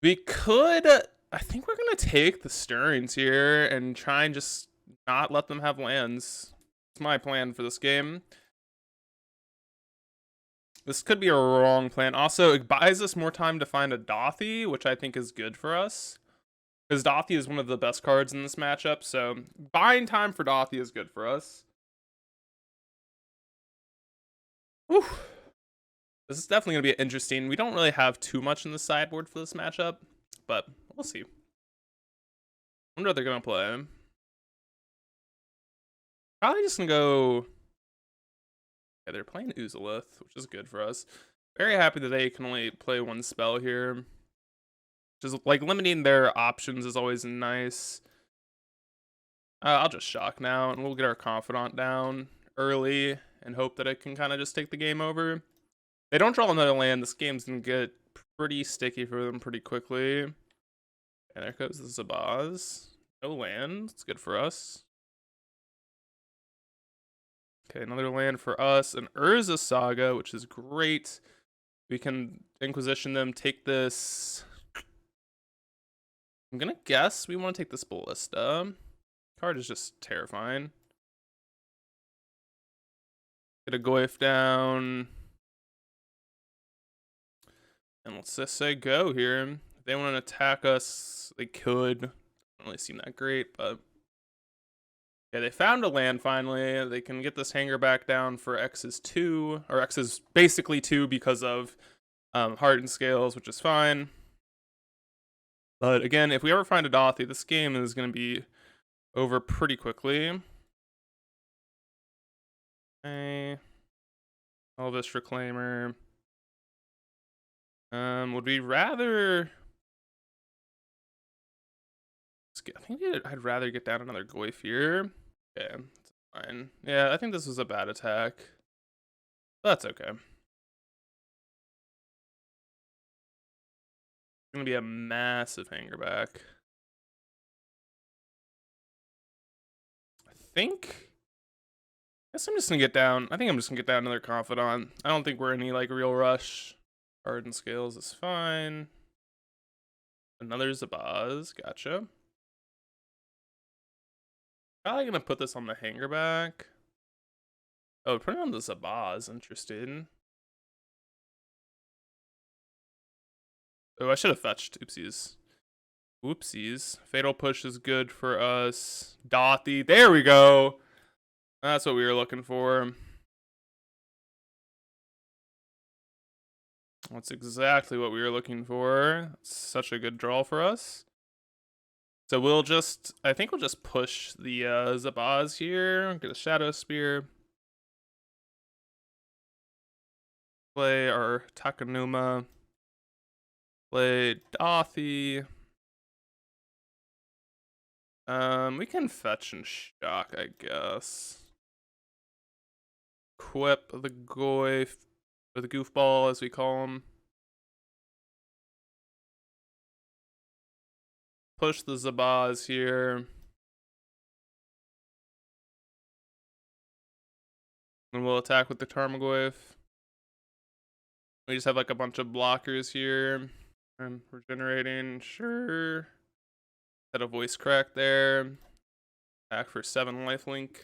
We could, I think we're gonna take the Stirrings here and try and just not let them have lands. It's my plan for this game. This could be a wrong plan. Also, it buys us more time to find a Dothy, which I think is good for us. Because Dothy is one of the best cards in this matchup, so buying time for Dothy is good for us. Whew. This is definitely going to be interesting. We don't really have too much in the sideboard for this matchup, but we'll see. I wonder what they're going to play. Probably just going to go... Yeah, they're playing Uzalith, which is good for us. Very happy that they can only play one spell here. Just like limiting their options is always nice. I'll just shock now, and we'll get our Confidant down early, and hope that it can kind of just take the game over. They don't draw another land. This game's gonna get pretty sticky for them pretty quickly. And there goes the Zabaz. No land. It's good for us. Okay, another land for us. An Urza Saga, which is great. We can Inquisition them, take this. I'm gonna guess we want to take this Ballista. Card is just terrifying. Get a Goyf down. And let's just say go here. If they want to attack us, they could. Doesn't really seem that great, but yeah, they found a land finally. They can get this hanger back down for X's 2, or X is basically 2 because of Hardened Scales, which is fine. But again, if we ever find a Dothy, this game is going to be over pretty quickly. Okay. Elvis Reclaimer. Would we rather... I think I'd rather get down another Goyf here. Okay, that's fine. Yeah, I think this was a bad attack. That's okay. It's gonna be a massive hanger back. I guess I'm just gonna get down. I think I'm just gonna get down another Confidant. I don't think we're in any like real rush. Hardened Scales is fine. Another Zabaz, gotcha. Probably gonna put this on the hanger back. Oh, put it on the Zabaz, interesting. Oh, I should have fetched. Oopsies. Whoopsies. Fatal Push is good for us. Dothy. There we go. That's what we were looking for. That's exactly what we were looking for. It's such a good draw for us. So I think we'll just push the Zabaz here. Get a Shadow Spear. Play our Takanuma. Play Dothy. We can fetch and shock, I guess. Equip the Goyf, or the Goofball as we call him. Push the Zabaz here. And we'll attack with the Tarmogoyf. We just have like a bunch of blockers here. And regenerating, sure. Had a voice crack there. Attack for 7 lifelink.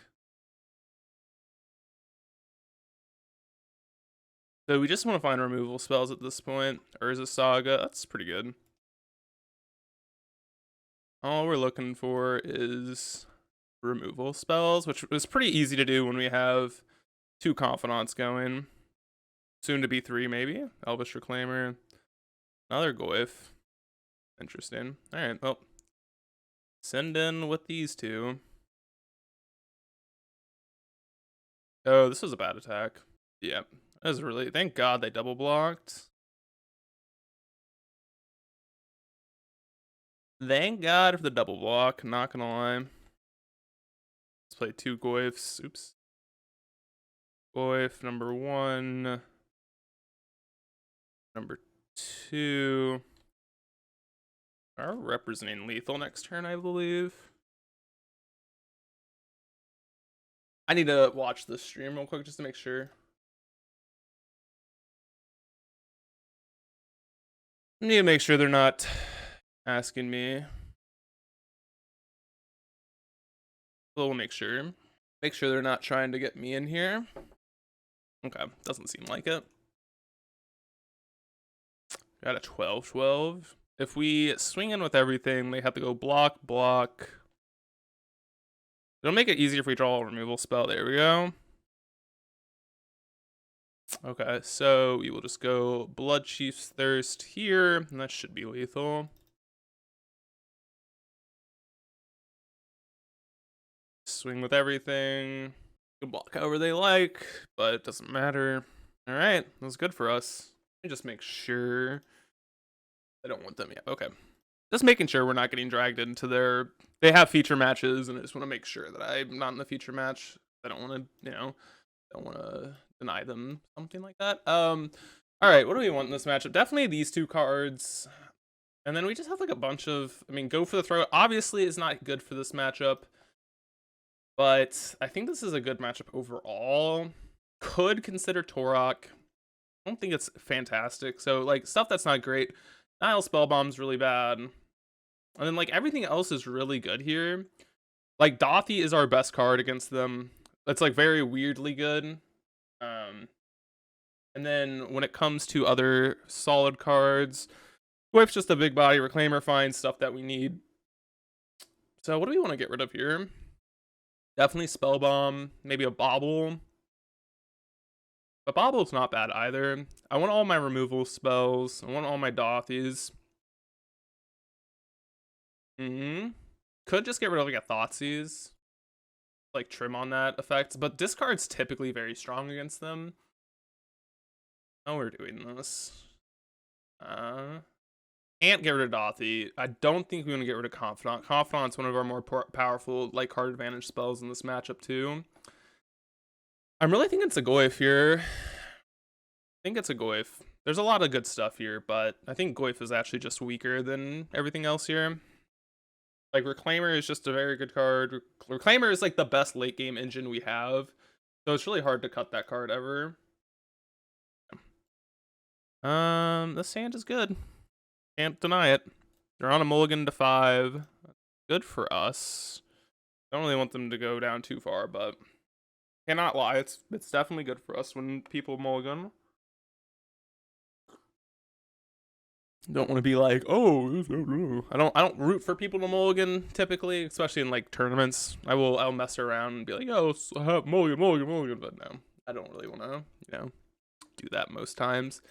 So we just want to find removal spells at this point. Urza Saga, that's pretty good. All we're looking for is removal spells, which is pretty easy to do when we have 2 Confidants going. Soon to be 3, maybe. Elvis Reclaimer. Another Goyf. Interesting. Alright, well. Send in with these 2. Oh, this was a bad attack. Yeah. That was really... Thank God they double blocked. Thank God for the double block, not gonna lie. Let's play 2 Goyfs. Oops. Goyf number 1. Number 2. Are representing lethal next turn, I believe. I need to watch this stream real quick just to make sure. I need to make sure they're not asking me. We'll make sure. Make sure they're not trying to get me in here. Okay, doesn't seem like it. Got a 12-12. If we swing in with everything, they have to go block, block. It'll make it easier if we draw a removal spell. There we go. Okay, so we will just go Blood Chief's Thirst here, and that should be lethal. Swing with everything. Can block however they like, but it doesn't matter. Alright, that was good for us. Let me just make sure. I don't want them yet. Okay. Just making sure we're not getting dragged into their... They have feature matches, and I just want to make sure that I'm not in the feature match. I don't want to, don't want to deny them something like that. All right, what do we want in this matchup? Definitely these two cards. And then we just have like a bunch of, I mean, Go for the Throat obviously is not good for this matchup, but I think this is a good matchup overall. Could consider Torok. I don't think it's fantastic. So like stuff that's not great. Nile Spellbomb's really bad. And then like everything else is really good here. Like Dothy is our best card against them. It's like very weirdly good. And then when it comes to other solid cards, Swift's just a big body. Reclaimer finds stuff that we need. So what do we want to get rid of here? Definitely Spellbomb, maybe a Bobble. But Bobble's not bad either. I want all my removal spells. I want all my Dothies. Could just get rid of like a Thoughtseize. Like trim on that effect. But discard's typically very strong against them. Oh, we're doing this. Can't get rid of Dothy. I don't think we want to get rid of Confidant. Confidant's one of our more powerful like card advantage spells in this matchup too. I'm really thinking it's a Goyf here. I think it's a Goyf. There's a lot of good stuff here, but I think Goyf is actually just weaker than everything else here. Like Reclaimer is just a very good card. Reclaimer is like the best late game engine we have. So it's really hard to cut that card ever. This hand is good. Can't deny it. They're on a mulligan to 5. Good for us. Don't really want them to go down too far, but cannot lie. It's definitely good for us when people mulligan. Don't want to be like, oh, I don't root for people to mulligan typically, especially in like tournaments. I'll mess around and be like, oh, mulligan, but no, I don't really want to, do that most times.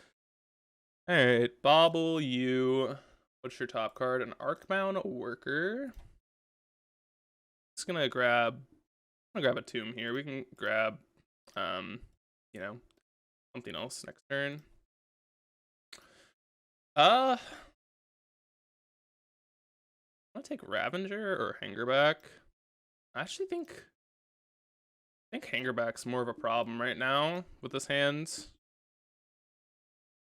All right, Bobble you. What's your top card? An Arcbound Worker. Just gonna grab a Tomb here. We can grab, something else next turn. I'm gonna take Ravager or Hangerback. I actually think Hangerback's more of a problem right now with this hand.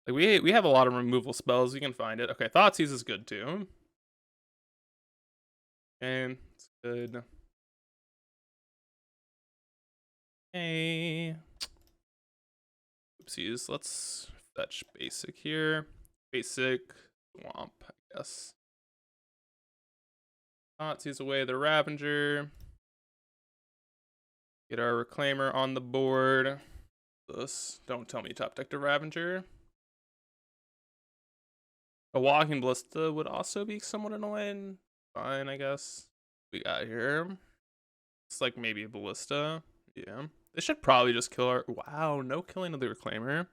Like we have a lot of removal spells. We can find it. Okay, Thoughtseize is good too. Okay, it's good. Okay. Oopsies. Let's fetch basic here. Basic Swamp, I guess. Thoughtseize away the Ravager. Get our Reclaimer on the board. Don't tell me top deck to Ravager. A Walking Ballista would also be somewhat annoying. Fine, I guess. We got here. It's like maybe a Ballista. Yeah. They should probably just kill our... Wow, no killing of the Reclaimer.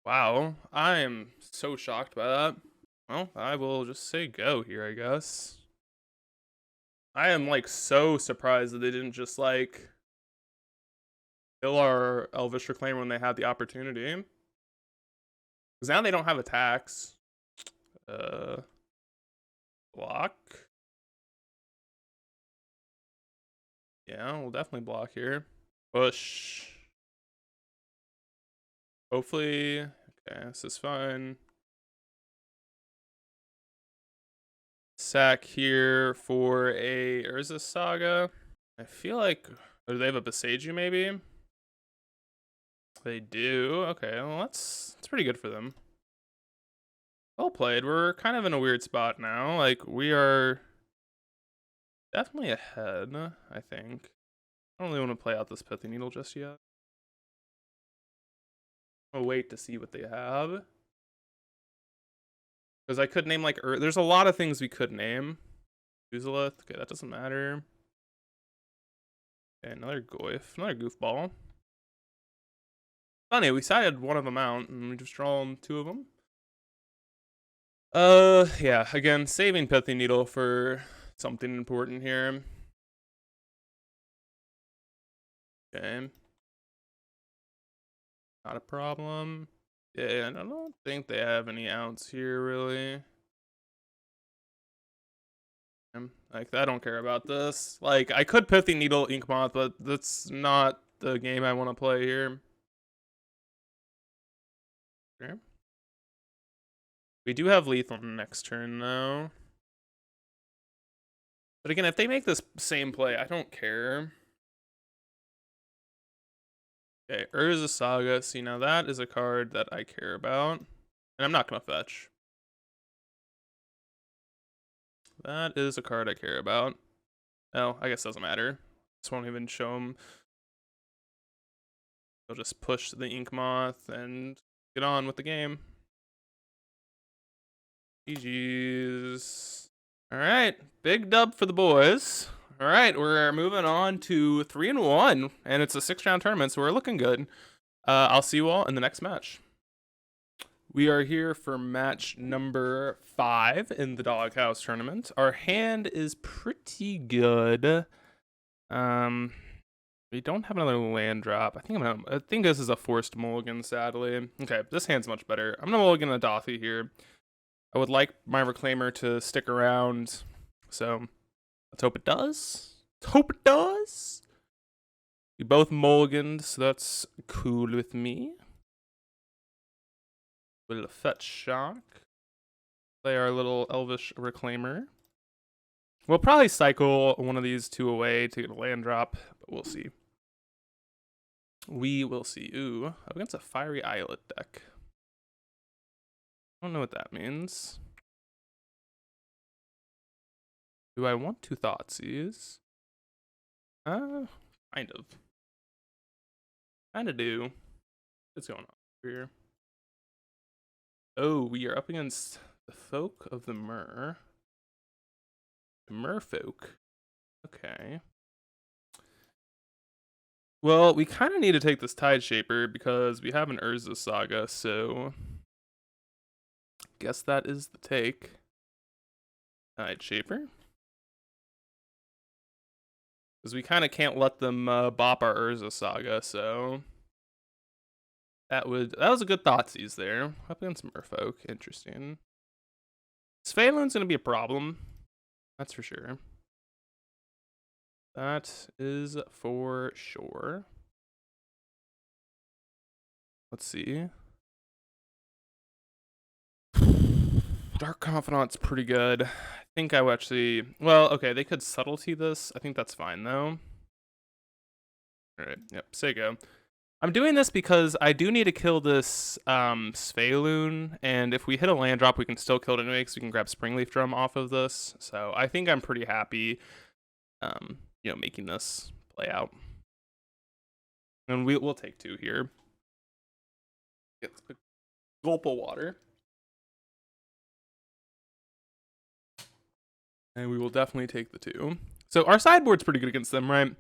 Wow, I am so shocked by that. Well, I will just say go here, I guess. I am like so surprised that they didn't just like kill our Elvish Reclaimer when they had the opportunity. Because now they don't have attacks. Block. Yeah, we'll definitely block here. Push. Hopefully. Okay, this is fine. Sack here for a Urza Saga. I feel like... Do they have a Beseiju maybe? They do. Okay, well that's pretty good for them. Well played. We're kind of in a weird spot now. Like, we are definitely ahead, I think. I don't really want to play out this Pithy Needle just yet. I'll wait to see what they have. Because I could name, like, there's a lot of things we could name. Uzalith. Okay, that doesn't matter. Okay, another Goyf. Another Goofball. Funny, we sided one of them out, and we just drawn 2 of them. Yeah, again, saving Pithy Needle for something important here. Okay. Not a problem. Yeah, I don't think they have any outs here, really. Like, I don't care about this. Like, I could Pithy Needle Ink Moth, but that's not the game I want to play here. Okay. We do have lethal next turn, though. But again, if they make this same play, I don't care. Okay, Urza Saga. See, now that is a card that I care about. And I'm not going to fetch. That is a card I care about. Oh, I guess it doesn't matter. This won't even show them. They'll just push the Ink Moth and get on with the game. GG's. All right, big dub for the boys. All right, we're moving on to 3-1, and it's a 6-round tournament, so we're looking good. I'll see you all in the next match. We are here for match number 5 in the Doghouse tournament. Our hand is pretty good. We don't have another land drop. I think this is a forced mulligan, sadly. Okay, this hand's much better. I'm gonna mulligan a Dothy here. I would like my Reclaimer to stick around, so let's hope it does. Let's hope it does. We both mulliganed, so that's cool with me. We'll fetch shock. Play our little Elvish Reclaimer. We'll probably cycle one of these two away to get a land drop, but we'll see. We will see. Ooh, against a Fiery Islet deck. I don't know what that means. Do I want to Thoughtseize? Kind of. Kinda do. What's going on here? Oh, we are up against the Folk of the Mer. The Merfolk. Okay. Well, we kind of need to take this Tide Shaper because we have an Urza Saga, so guess that is the take. Tide Shaper. Because we kind of can't let them bop our Urza Saga, so that was a good Thoughtseize there. Up against Merfolk, interesting. Sphaloon's gonna be a problem, that's for sure. That is for sure. Let's see. Dark Confidant's pretty good. I think I will actually... Well, okay, they could Subtlety this. I think that's fine, though. Alright, yep, Sego. I'm doing this because I do need to kill this Sphaloon, and if we hit a land drop, we can still kill it anyway, because we can grab Springleaf Drum off of this. So I think I'm pretty happy, making this play out. And we'll take 2 here. Get a gulp of water. And we will definitely take the 2. So our sideboard's pretty good against them, right?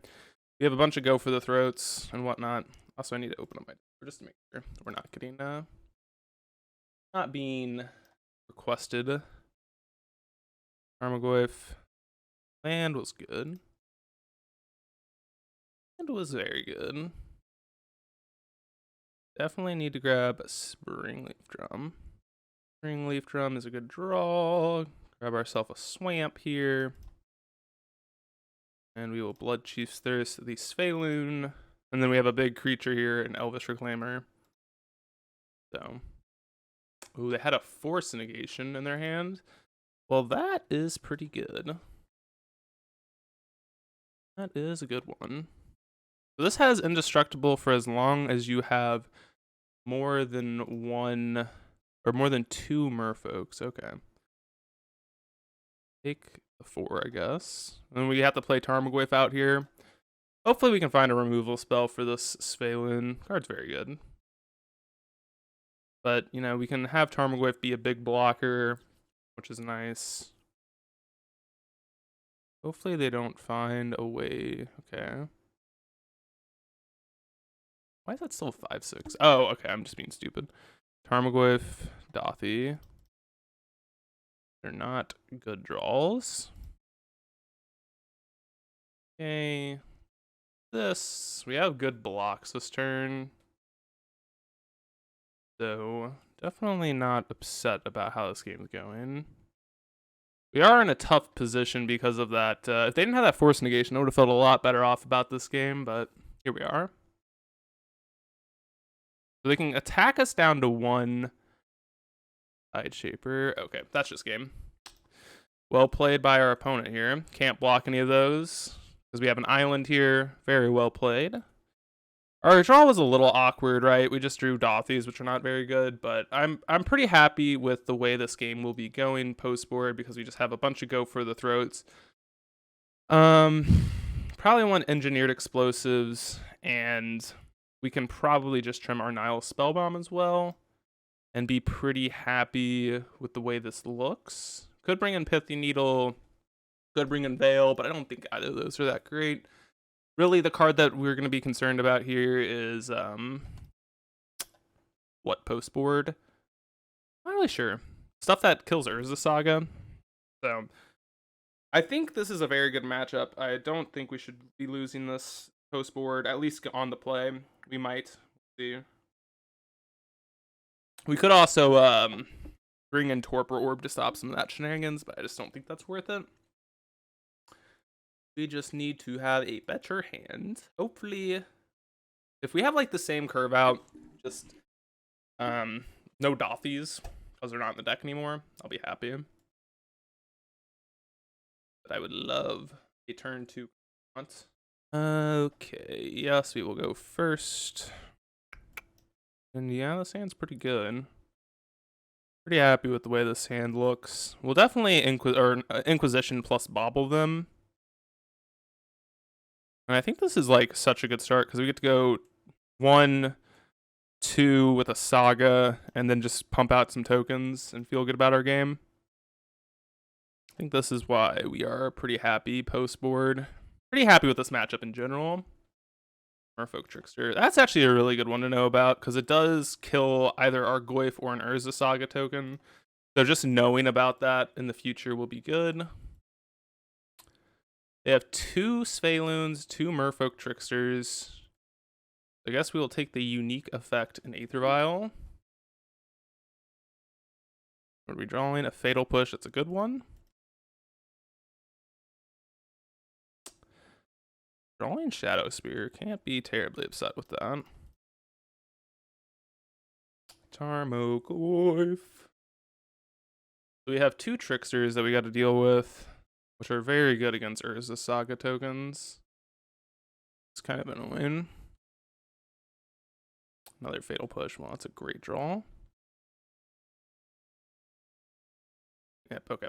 We have a bunch of Go for the Throats and whatnot. Also, I need to open up my door just to make sure we're not getting not being requested. Tarmogoyf. Land was good. Land was very good. Definitely need to grab Springleaf Drum. Springleaf Drum is a good draw. Grab ourselves a Swamp here. And we will Blood Chief's Thirst the Sphaloon. And then we have a big creature here, an Elvish Reclaimer. So. Ooh, they had a Force Negation in their hand. Well, that is pretty good. That is a good one. So this has Indestructible for as long as you have more than 1 or more than 2 Merfolks. Okay. Take the 4, I guess. And we have to play Tarmogoyf out here. Hopefully we can find a removal spell for this Sphaloon. Card's very good. But, we can have Tarmogoyf be a big blocker, which is nice. Hopefully they don't find a way. Okay. Why is that still 5/6? Oh, okay, I'm just being stupid. Tarmogoyf, Dothy. They're not good draws. Okay. We have good blocks this turn. So, definitely not upset about how this game's going. We are in a tough position because of that. If they didn't have that force negation, I would have felt a lot better off about this game, but here we are. So they can attack us down to 1 Tide Shaper. Okay, that's just game. Well played by our opponent here. Can't block any of those because we have an island here. Very well played. Our draw was a little awkward, right? We just drew Dothies, which are not very good, but I'm pretty happy with the way this game will be going post board because we just have a bunch of go for the throats. Probably want engineered explosives, and we can probably just trim our Nile Spellbomb as well and be pretty happy with the way this looks. Could bring in Pithy Needle, could bring in Veil, but I don't think either of those are that great. Really, the card that we're going to be concerned about here is, what, post board? Not really sure. Stuff that kills Urza Saga. So, I think this is a very good matchup. I don't think we should be losing this post board, at least on the play. We might. See. We could also, bring in Torpor Orb to stop some of that shenanigans, but I just don't think that's worth it. We just need to have a better hand. Hopefully, if we have like the same curve out, just no Dothies, because they're not in the deck anymore, I'll be happy. But I would love a turn 2 hunt. Okay, yes, we will go first. And yeah, this hand's pretty good. Pretty happy with the way this hand looks. We'll definitely Inquisition plus Bobble them. And I think this is like such a good start because we get to go 1, 2 with a Saga and then just pump out some tokens and feel good about our game. I think this is why we are pretty happy post board. Pretty happy with this matchup in general. Merfolk Trickster. That's actually a really good one to know about because it does kill either our Goyf or an Urza Saga token. So just knowing about that in the future will be good. They have 2 Sphaloons, 2 Merfolk Tricksters. I guess we will take the unique effect in Aether Vial. What are we drawing? A Fatal Push. That's a good one. Drawing Shadow Spear. Can't be terribly upset with that. Tarmogoyf. We have 2 Tricksters that we got to deal with, which are very good against Urza Saga tokens. It's kind of annoying. Another Fatal Push. Well, that's a great draw. Yep, okay.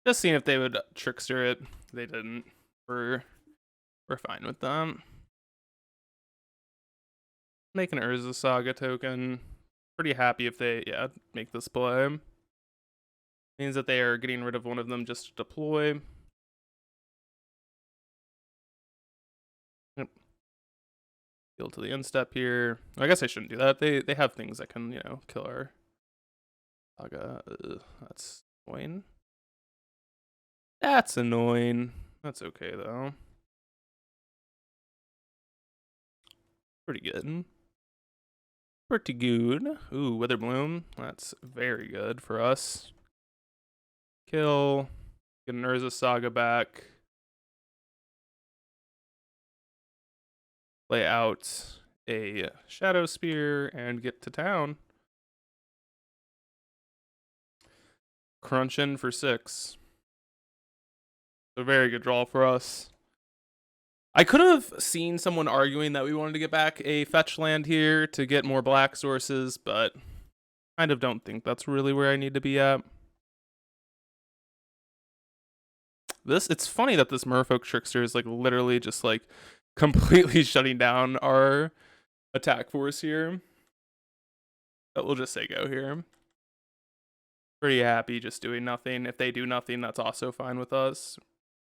Just seeing if they would Trickster it. They didn't. We're fine with them. Make an Urza Saga token. Pretty happy if they, make this play. Means that they are getting rid of one of them just to deploy. Yep. Heal to the end step here. I guess I shouldn't do that. They have things that can, kill our Saga. That's annoying. That's annoying. That's okay though. Pretty good. Pretty good. Ooh, Wither Bloom. That's very good for us. Kill. Get an Urza Saga back. Lay out a Shadow Spear and get to town. Crunch in for 6. A very good draw for us. I could have seen someone arguing that we wanted to get back a fetch land here to get more black sources, but kind of don't think that's really where I need to be at. It's funny that this Merfolk Trickster is like literally just like completely shutting down our attack force here. But we'll just say go here. Pretty happy just doing nothing. If they do nothing, that's also fine with us.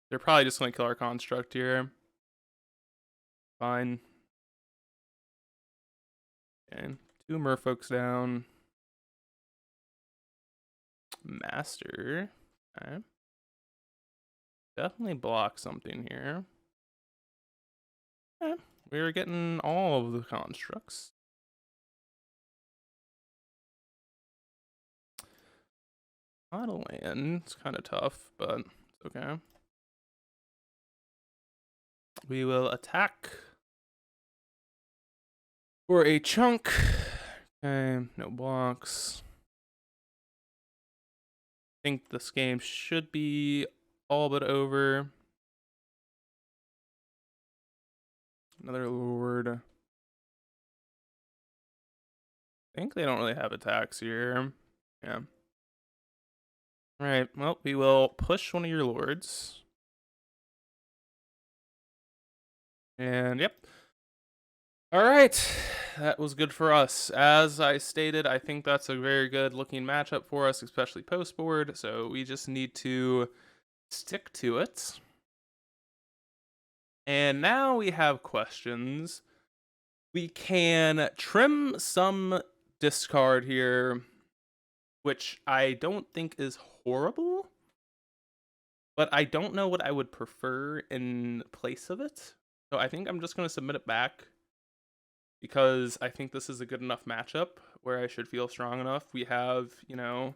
They're probably just going to kill our construct here. Fine. Okay. 2 Merfolks down. Master. Okay. Definitely block something here. Okay. We're getting all of the constructs. Not a land. It's kind of tough, but it's okay. We will attack for a chunk. Okay, no blocks. I think this game should be all but over. Another lord. I think they don't really have attacks here. Yeah. Alright, well, we will push one of your lords. And yep. Alright, that was good for us. As I stated, I think that's a very good looking matchup for us, especially post board. So we just need to stick to it. And now we have questions. We can trim some discard here, which I don't think is horrible, but I don't know what I would prefer in place of it. So I think I'm just going to submit it back because I think this is a good enough matchup where I should feel strong enough. We have, you know,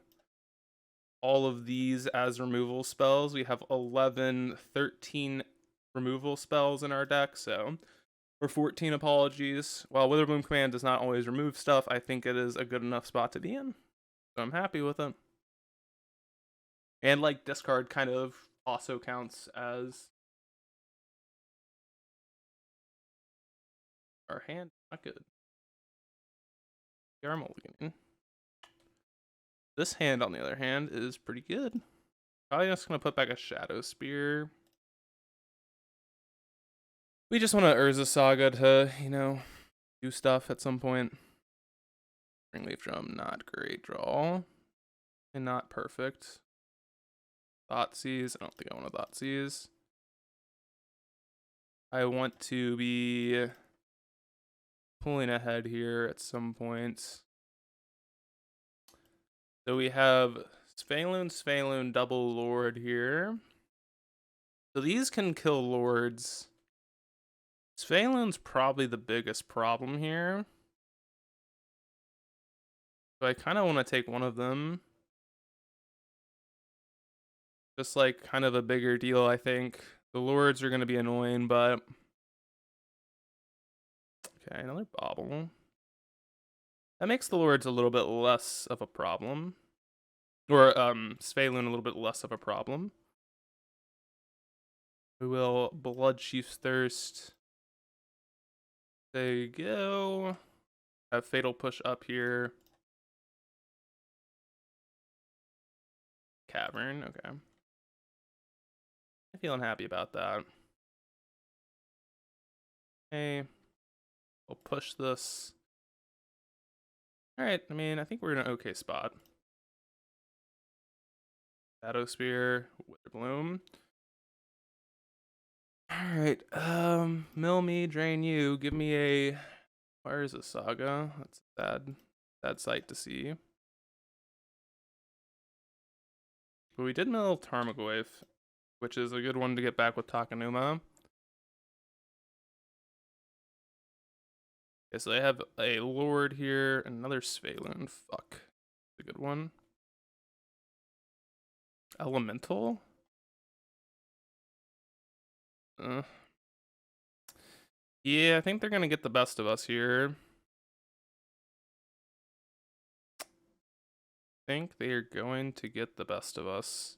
all of these as removal spells. We have 11, 13 removal spells in our deck, so for 14 apologies. While Witherbloom Command does not always remove stuff, I think it is a good enough spot to be in. So I'm happy with it. And like discard kind of also counts as our hand. Not good. Yarmul again. This hand, on the other hand, is pretty good. Probably just gonna put back a Shadow Spear. We just want to Urza Saga to, you know, do stuff at some point. Springleaf Drum, not great draw. And not perfect. Thoughtseize, I don't think I want a Thoughtseize. I want to be pulling ahead here at some point. So we have Svalun, double Lord here. So these can kill Lords. Svalun's probably the biggest problem here. So I kind of want to take one of them. Just like kind of a bigger deal, I think. The Lords are going to be annoying, but... Okay, another Bauble. That makes the Lords a little bit less of a problem. Or, Svalun a little bit less of a problem. We will Bloodchief's Thirst. There you go. Have Fatal Push up here. Cavern, okay. I'm feeling happy about that. Okay. We'll push this. Alright, I mean, I think we're in an okay spot. Shadow Spear, Witherbloom. Alright, mill me, drain you. Give me a... Where is a Saga? That's a sad sight to see. But we did mill Tarmogoyf, which is a good one to get back with Takenuma. Okay, so they have a Lord here, another Svalun. Fuck. A good one. Elemental? Yeah, I think they're gonna get the best of us here. I think they are going to get the best of us.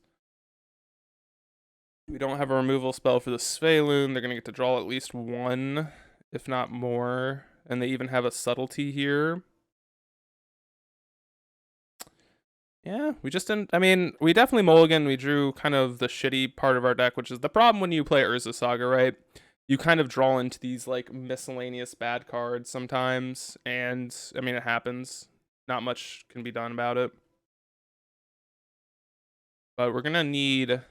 We don't have a removal spell for the Svalun. They're gonna get to draw at least one, if not more. And they even have a subtlety here. Yeah, we just didn't... I mean, we definitely mulligan. We drew kind of the shitty part of our deck, which is the problem when you play Urza Saga, right? You kind of draw into these, like, miscellaneous bad cards sometimes. And, I mean, it happens. Not much can be done about it. But we're going to need...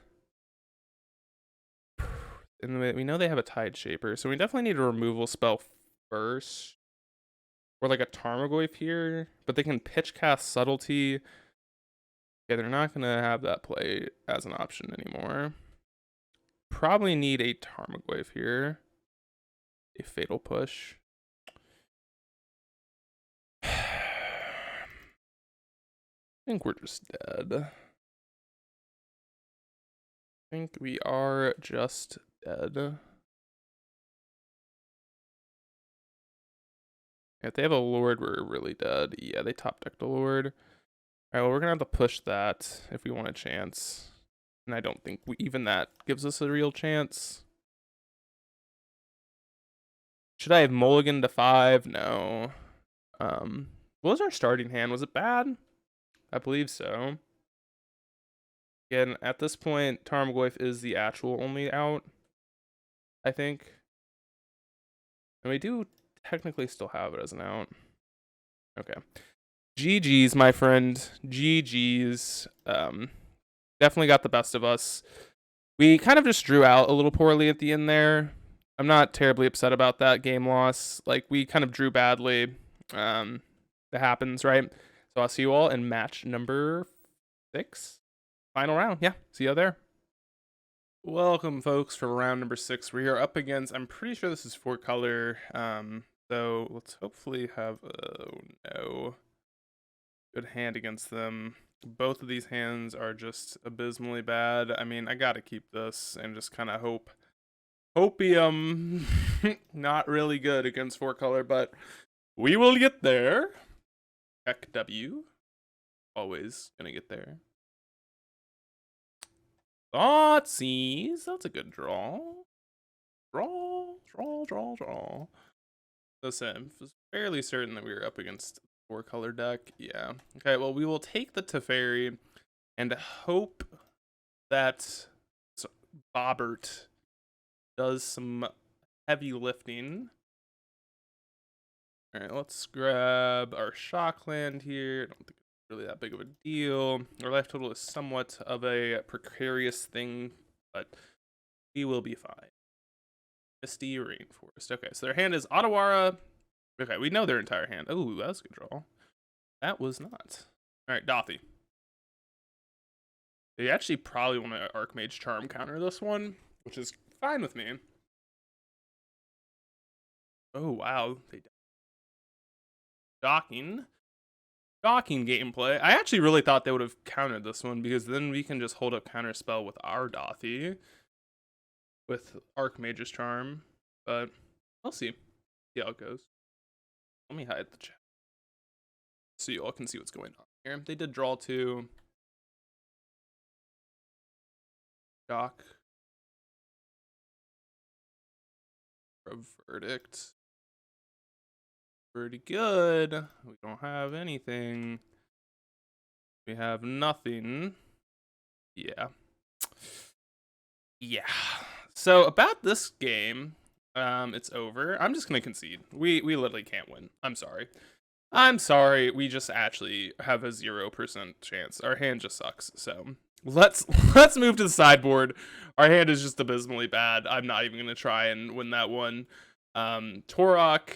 And we know they have a Tide Shaper, so we definitely need a removal spell first. Or like a Tarmogoyf here. But they can pitch cast Subtlety. Yeah, they're not going to have that play as an option anymore. Probably need a Tarmogoyf here. A Fatal Push. I think we're just dead. think we are just dead. If they have a Lord, we're really dead. Yeah, they top decked a Lord. Alright, well, we're gonna have to push that if we want a chance. And I don't think even that gives us a real chance. Should I have mulligan to 5? No. What was our starting hand? Was it bad? I believe so. Again, at this point, Tarmogoyf is the actual only out, I think. And we do technically still have it as an out. Okay. GG's, my friend. GG's. Definitely got the best of us. We kind of just drew out a little poorly at the end there. I'm not terribly upset about that game loss. Like, we kind of drew badly. That happens, right? So I'll see you all in match number 6. Final round. Yeah, see you there. Welcome, folks, for round number 6. We are up against, I'm pretty sure this is 4-color. So let's hopefully have no good hand against them. Both of these hands are just abysmally bad. I mean, I gotta keep this and just kind of hopium. Not really good against 4-color, but we will get there. Check W. Always gonna get there. Thoughtseize. That's a good draw. Draw. Listen, I was fairly certain that we were up against 4-color deck. Yeah. Okay, well, we will take the Teferi and hope that Bobbert does some heavy lifting. All right, let's grab our Shockland here. I don't think it's really that big of a deal. Our life total is somewhat of a precarious thing, but we will be fine. Misty Rainforest. Okay, so their hand is Otawara. Okay, we know their entire hand. Oh, that was a good draw. That was not. All right, Dothy. They actually probably want to Archmage Charm counter this one, which is fine with me. Oh, wow. They Docking gameplay. I actually really thought they would have countered this one, because then we can just hold up counter spell with our Dothy with Archmage's Charm. But we'll see how it goes. Let me hide the chat so you all can see what's going on here. They did draw 2. Doc. A verdict. Pretty good. We don't have anything. We have nothing. Yeah. So about this game, it's over. I'm just gonna concede. We literally can't win. I'm sorry. We just actually have a 0% chance. Our hand just sucks. So let's move to the sideboard. Our hand is just abysmally bad. I'm not even gonna try and win that one. Torok,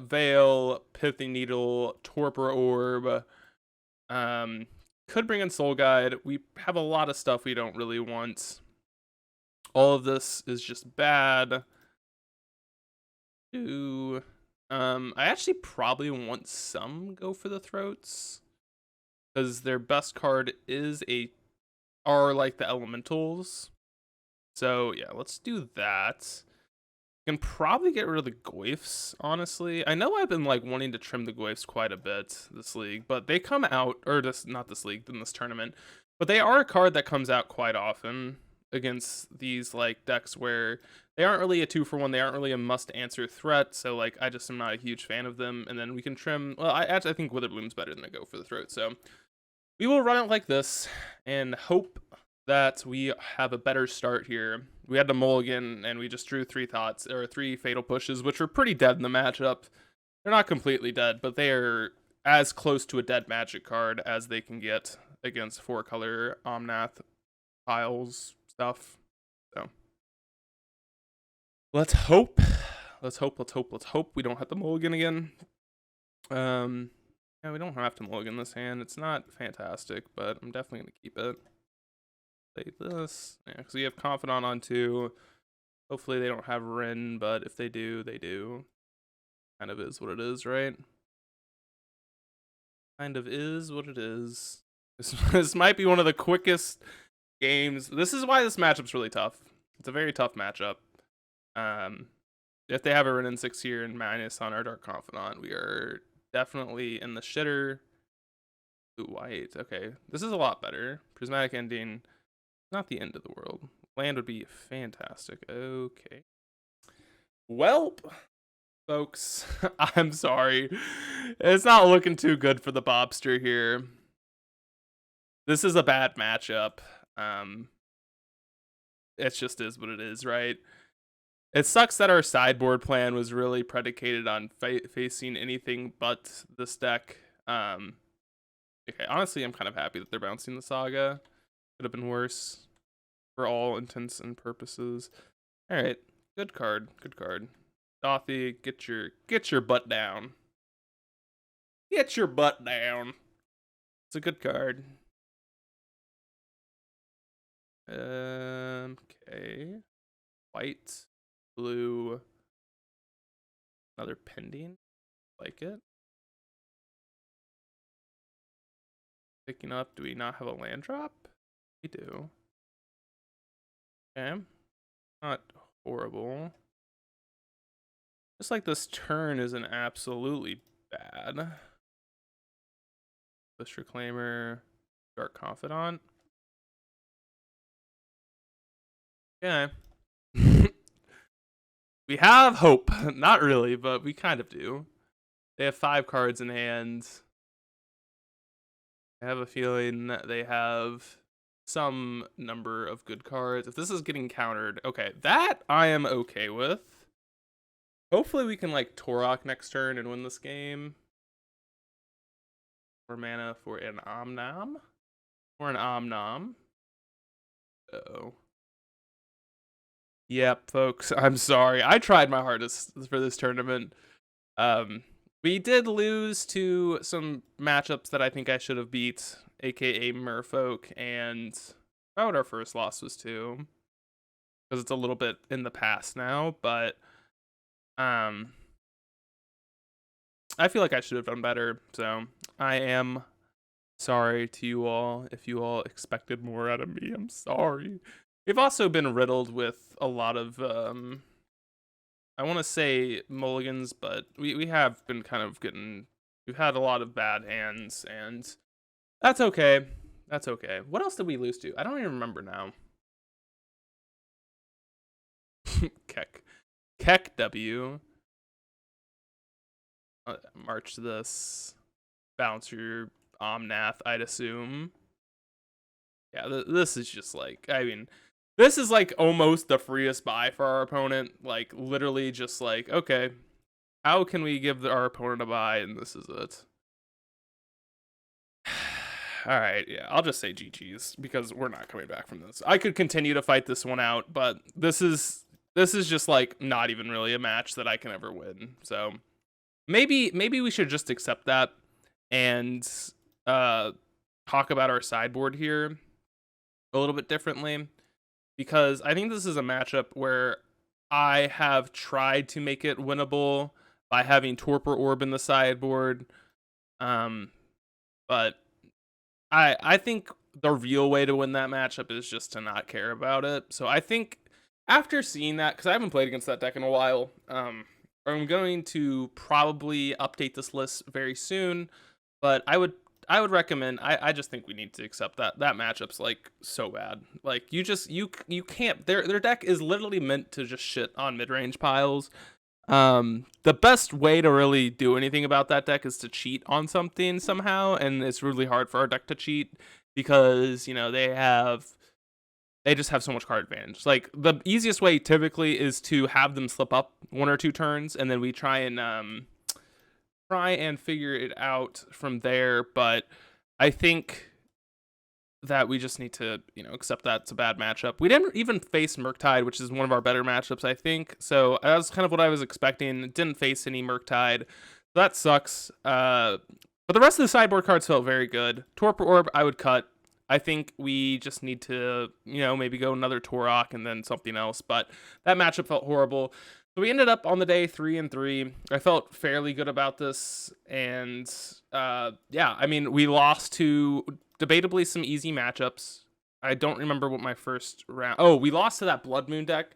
Veil, Pithy Needle, Torpor Orb. Could bring in Soul Guide. We have a lot of stuff we don't really want. All of this is just bad. I actually probably want some Go for the Throats, because their best card are like the elementals. So yeah, let's do that. Can probably get rid of the Goyfs, honestly. I know I've been like wanting to trim the Goyfs quite a bit this league, but they come out, or not this league, in this tournament, but they are a card that comes out quite often against these like decks where they aren't really a 2-for-1, they aren't really a must answer threat, so like I just am not a huge fan of them. And then we can trim, well, I think Witherbloom's better than a Go for the Throat, so we will run it like this and hope that we have a better start here. We had the mulligan and we just drew 3 fatal pushes, which were pretty dead in the matchup. They're not completely dead, but they are as close to a dead Magic card as they can get against 4-color Omnath piles stuff. So let's hope we don't have to mulligan again. Yeah, we don't have to mulligan this hand. It's not fantastic, but I'm definitely gonna keep it. Play this, yeah, because we have Confidant on 2. Hopefully they don't have Rin, but if they do, they do. Kind of is what it is, right? Kind of is what it is. This might be one of the quickest games. This is why this matchup's really tough. It's a very tough matchup. If they have a Renin 6 here and minus on our Dark Confidant, we are definitely in the shitter. Ooh, white. Okay, this is a lot better. Prismatic Ending, not the end of the world. Land would be fantastic. Okay. Welp, folks, I'm sorry. It's not looking too good for the Bobster here. This is a bad matchup. It just is what it is, right? It sucks that our sideboard plan was really predicated on facing anything but this deck. Okay, honestly, I'm kind of happy that they're bouncing the Saga. Could have been worse for all intents and purposes. All right, good card, good card. Dothy, get your butt down. Get your butt down. It's a good card. Okay. White, blue, another pending. Like it. Picking up, do we not have a land drop? We do. Okay. Not horrible. Just like this turn isn't absolutely bad. Bush Reclaimer, Dark Confidant. Okay. We have hope. Not really, but we kind of do. They have 5 cards in hand. I have a feeling that they have some number of good cards. If this is getting countered, okay, that I am okay with. Hopefully we can like Torok next turn and win this game. 4 mana for an Omnom. Or an Omnom. Uh-oh. Yep, folks, I'm sorry. I tried my hardest for this tournament. We did lose to some matchups that I think I should have beat, aka Merfolk, and what our first loss was to, because it's a little bit in the past now, but I feel like I should have done better, so I am sorry to you all if you all expected more out of me. I'm sorry. We've also been riddled with a lot of I want to say mulligans, but we have been kind of we've had a lot of bad hands, and that's okay. That's okay. What else did we lose to? I don't even remember now. Keck W. March this. Bounce your Omnath, I'd assume. Yeah, this is just like, I mean, this is like almost the freest buy for our opponent. Like literally just like, okay, how can we give our opponent a buy? And this is it. All right, yeah, I'll just say GG's because we're not coming back from this. I could continue to fight this one out, but this is just like not even really a match that I can ever win. So maybe we should just accept that and talk about our sideboard here a little bit differently, because I think this is a matchup where I have tried to make it winnable by having Torpor Orb in the sideboard, but I think the real way to win that matchup is just to not care about it. So I think after seeing that, because I haven't played against that deck in a while, I'm going to probably update this list very soon, but I would recommend, I just think we need to accept that matchup's like so bad. Like you can't, their deck is literally meant to just shit on mid-range piles. The best way to really do anything about that deck is to cheat on something somehow, and it's really hard for our deck to cheat because, you know, they just have so much card advantage. Like the easiest way typically is to have them slip up 1 or 2 turns, and then we try and figure it out from there. But I think that we just need to, you know, accept that it's a bad matchup. We didn't even face Murktide, which is one of our better matchups, I think. So that was kind of what I was expecting. Didn't face any Murktide. So that sucks. But the rest of the sideboard cards felt very good. Torpor Orb, I would cut. I think we just need to, you know, maybe go another Torok and then something else. But that matchup felt horrible. So we ended up on the day 3-3. I felt fairly good about this. And yeah, I mean, we lost to debatably some easy matchups. I don't remember what my first round. Oh, we lost to that Blood Moon deck.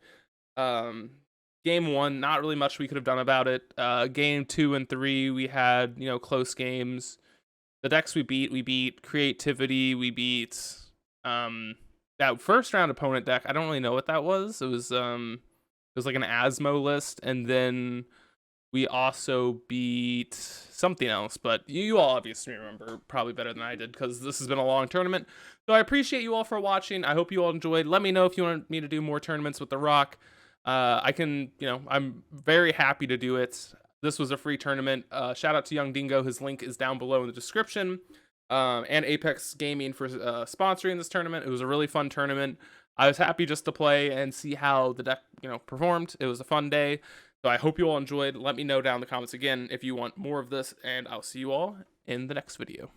Game 1, not really much we could have done about it. Game 2 and 3, we had, you know, close games. The decks we beat Creativity, we beat that first round opponent deck. I don't really know what that was. It was like an Asmo list, and then we also beat something else, but you all obviously remember probably better than I did because this has been a long tournament. So I appreciate you all for watching. I hope you all enjoyed. Let me know if you want me to do more tournaments with The Rock. I can, you know, I'm very happy to do it. This was a free tournament. Shout out to Young Dingo. His link is down below in the description. And Apex Gaming for sponsoring this tournament. It was a really fun tournament. I was happy just to play and see how the deck, you know, performed. It was a fun day. So I hope you all enjoyed. Let me know down in the comments again if you want more of this, and I'll see you all in the next video.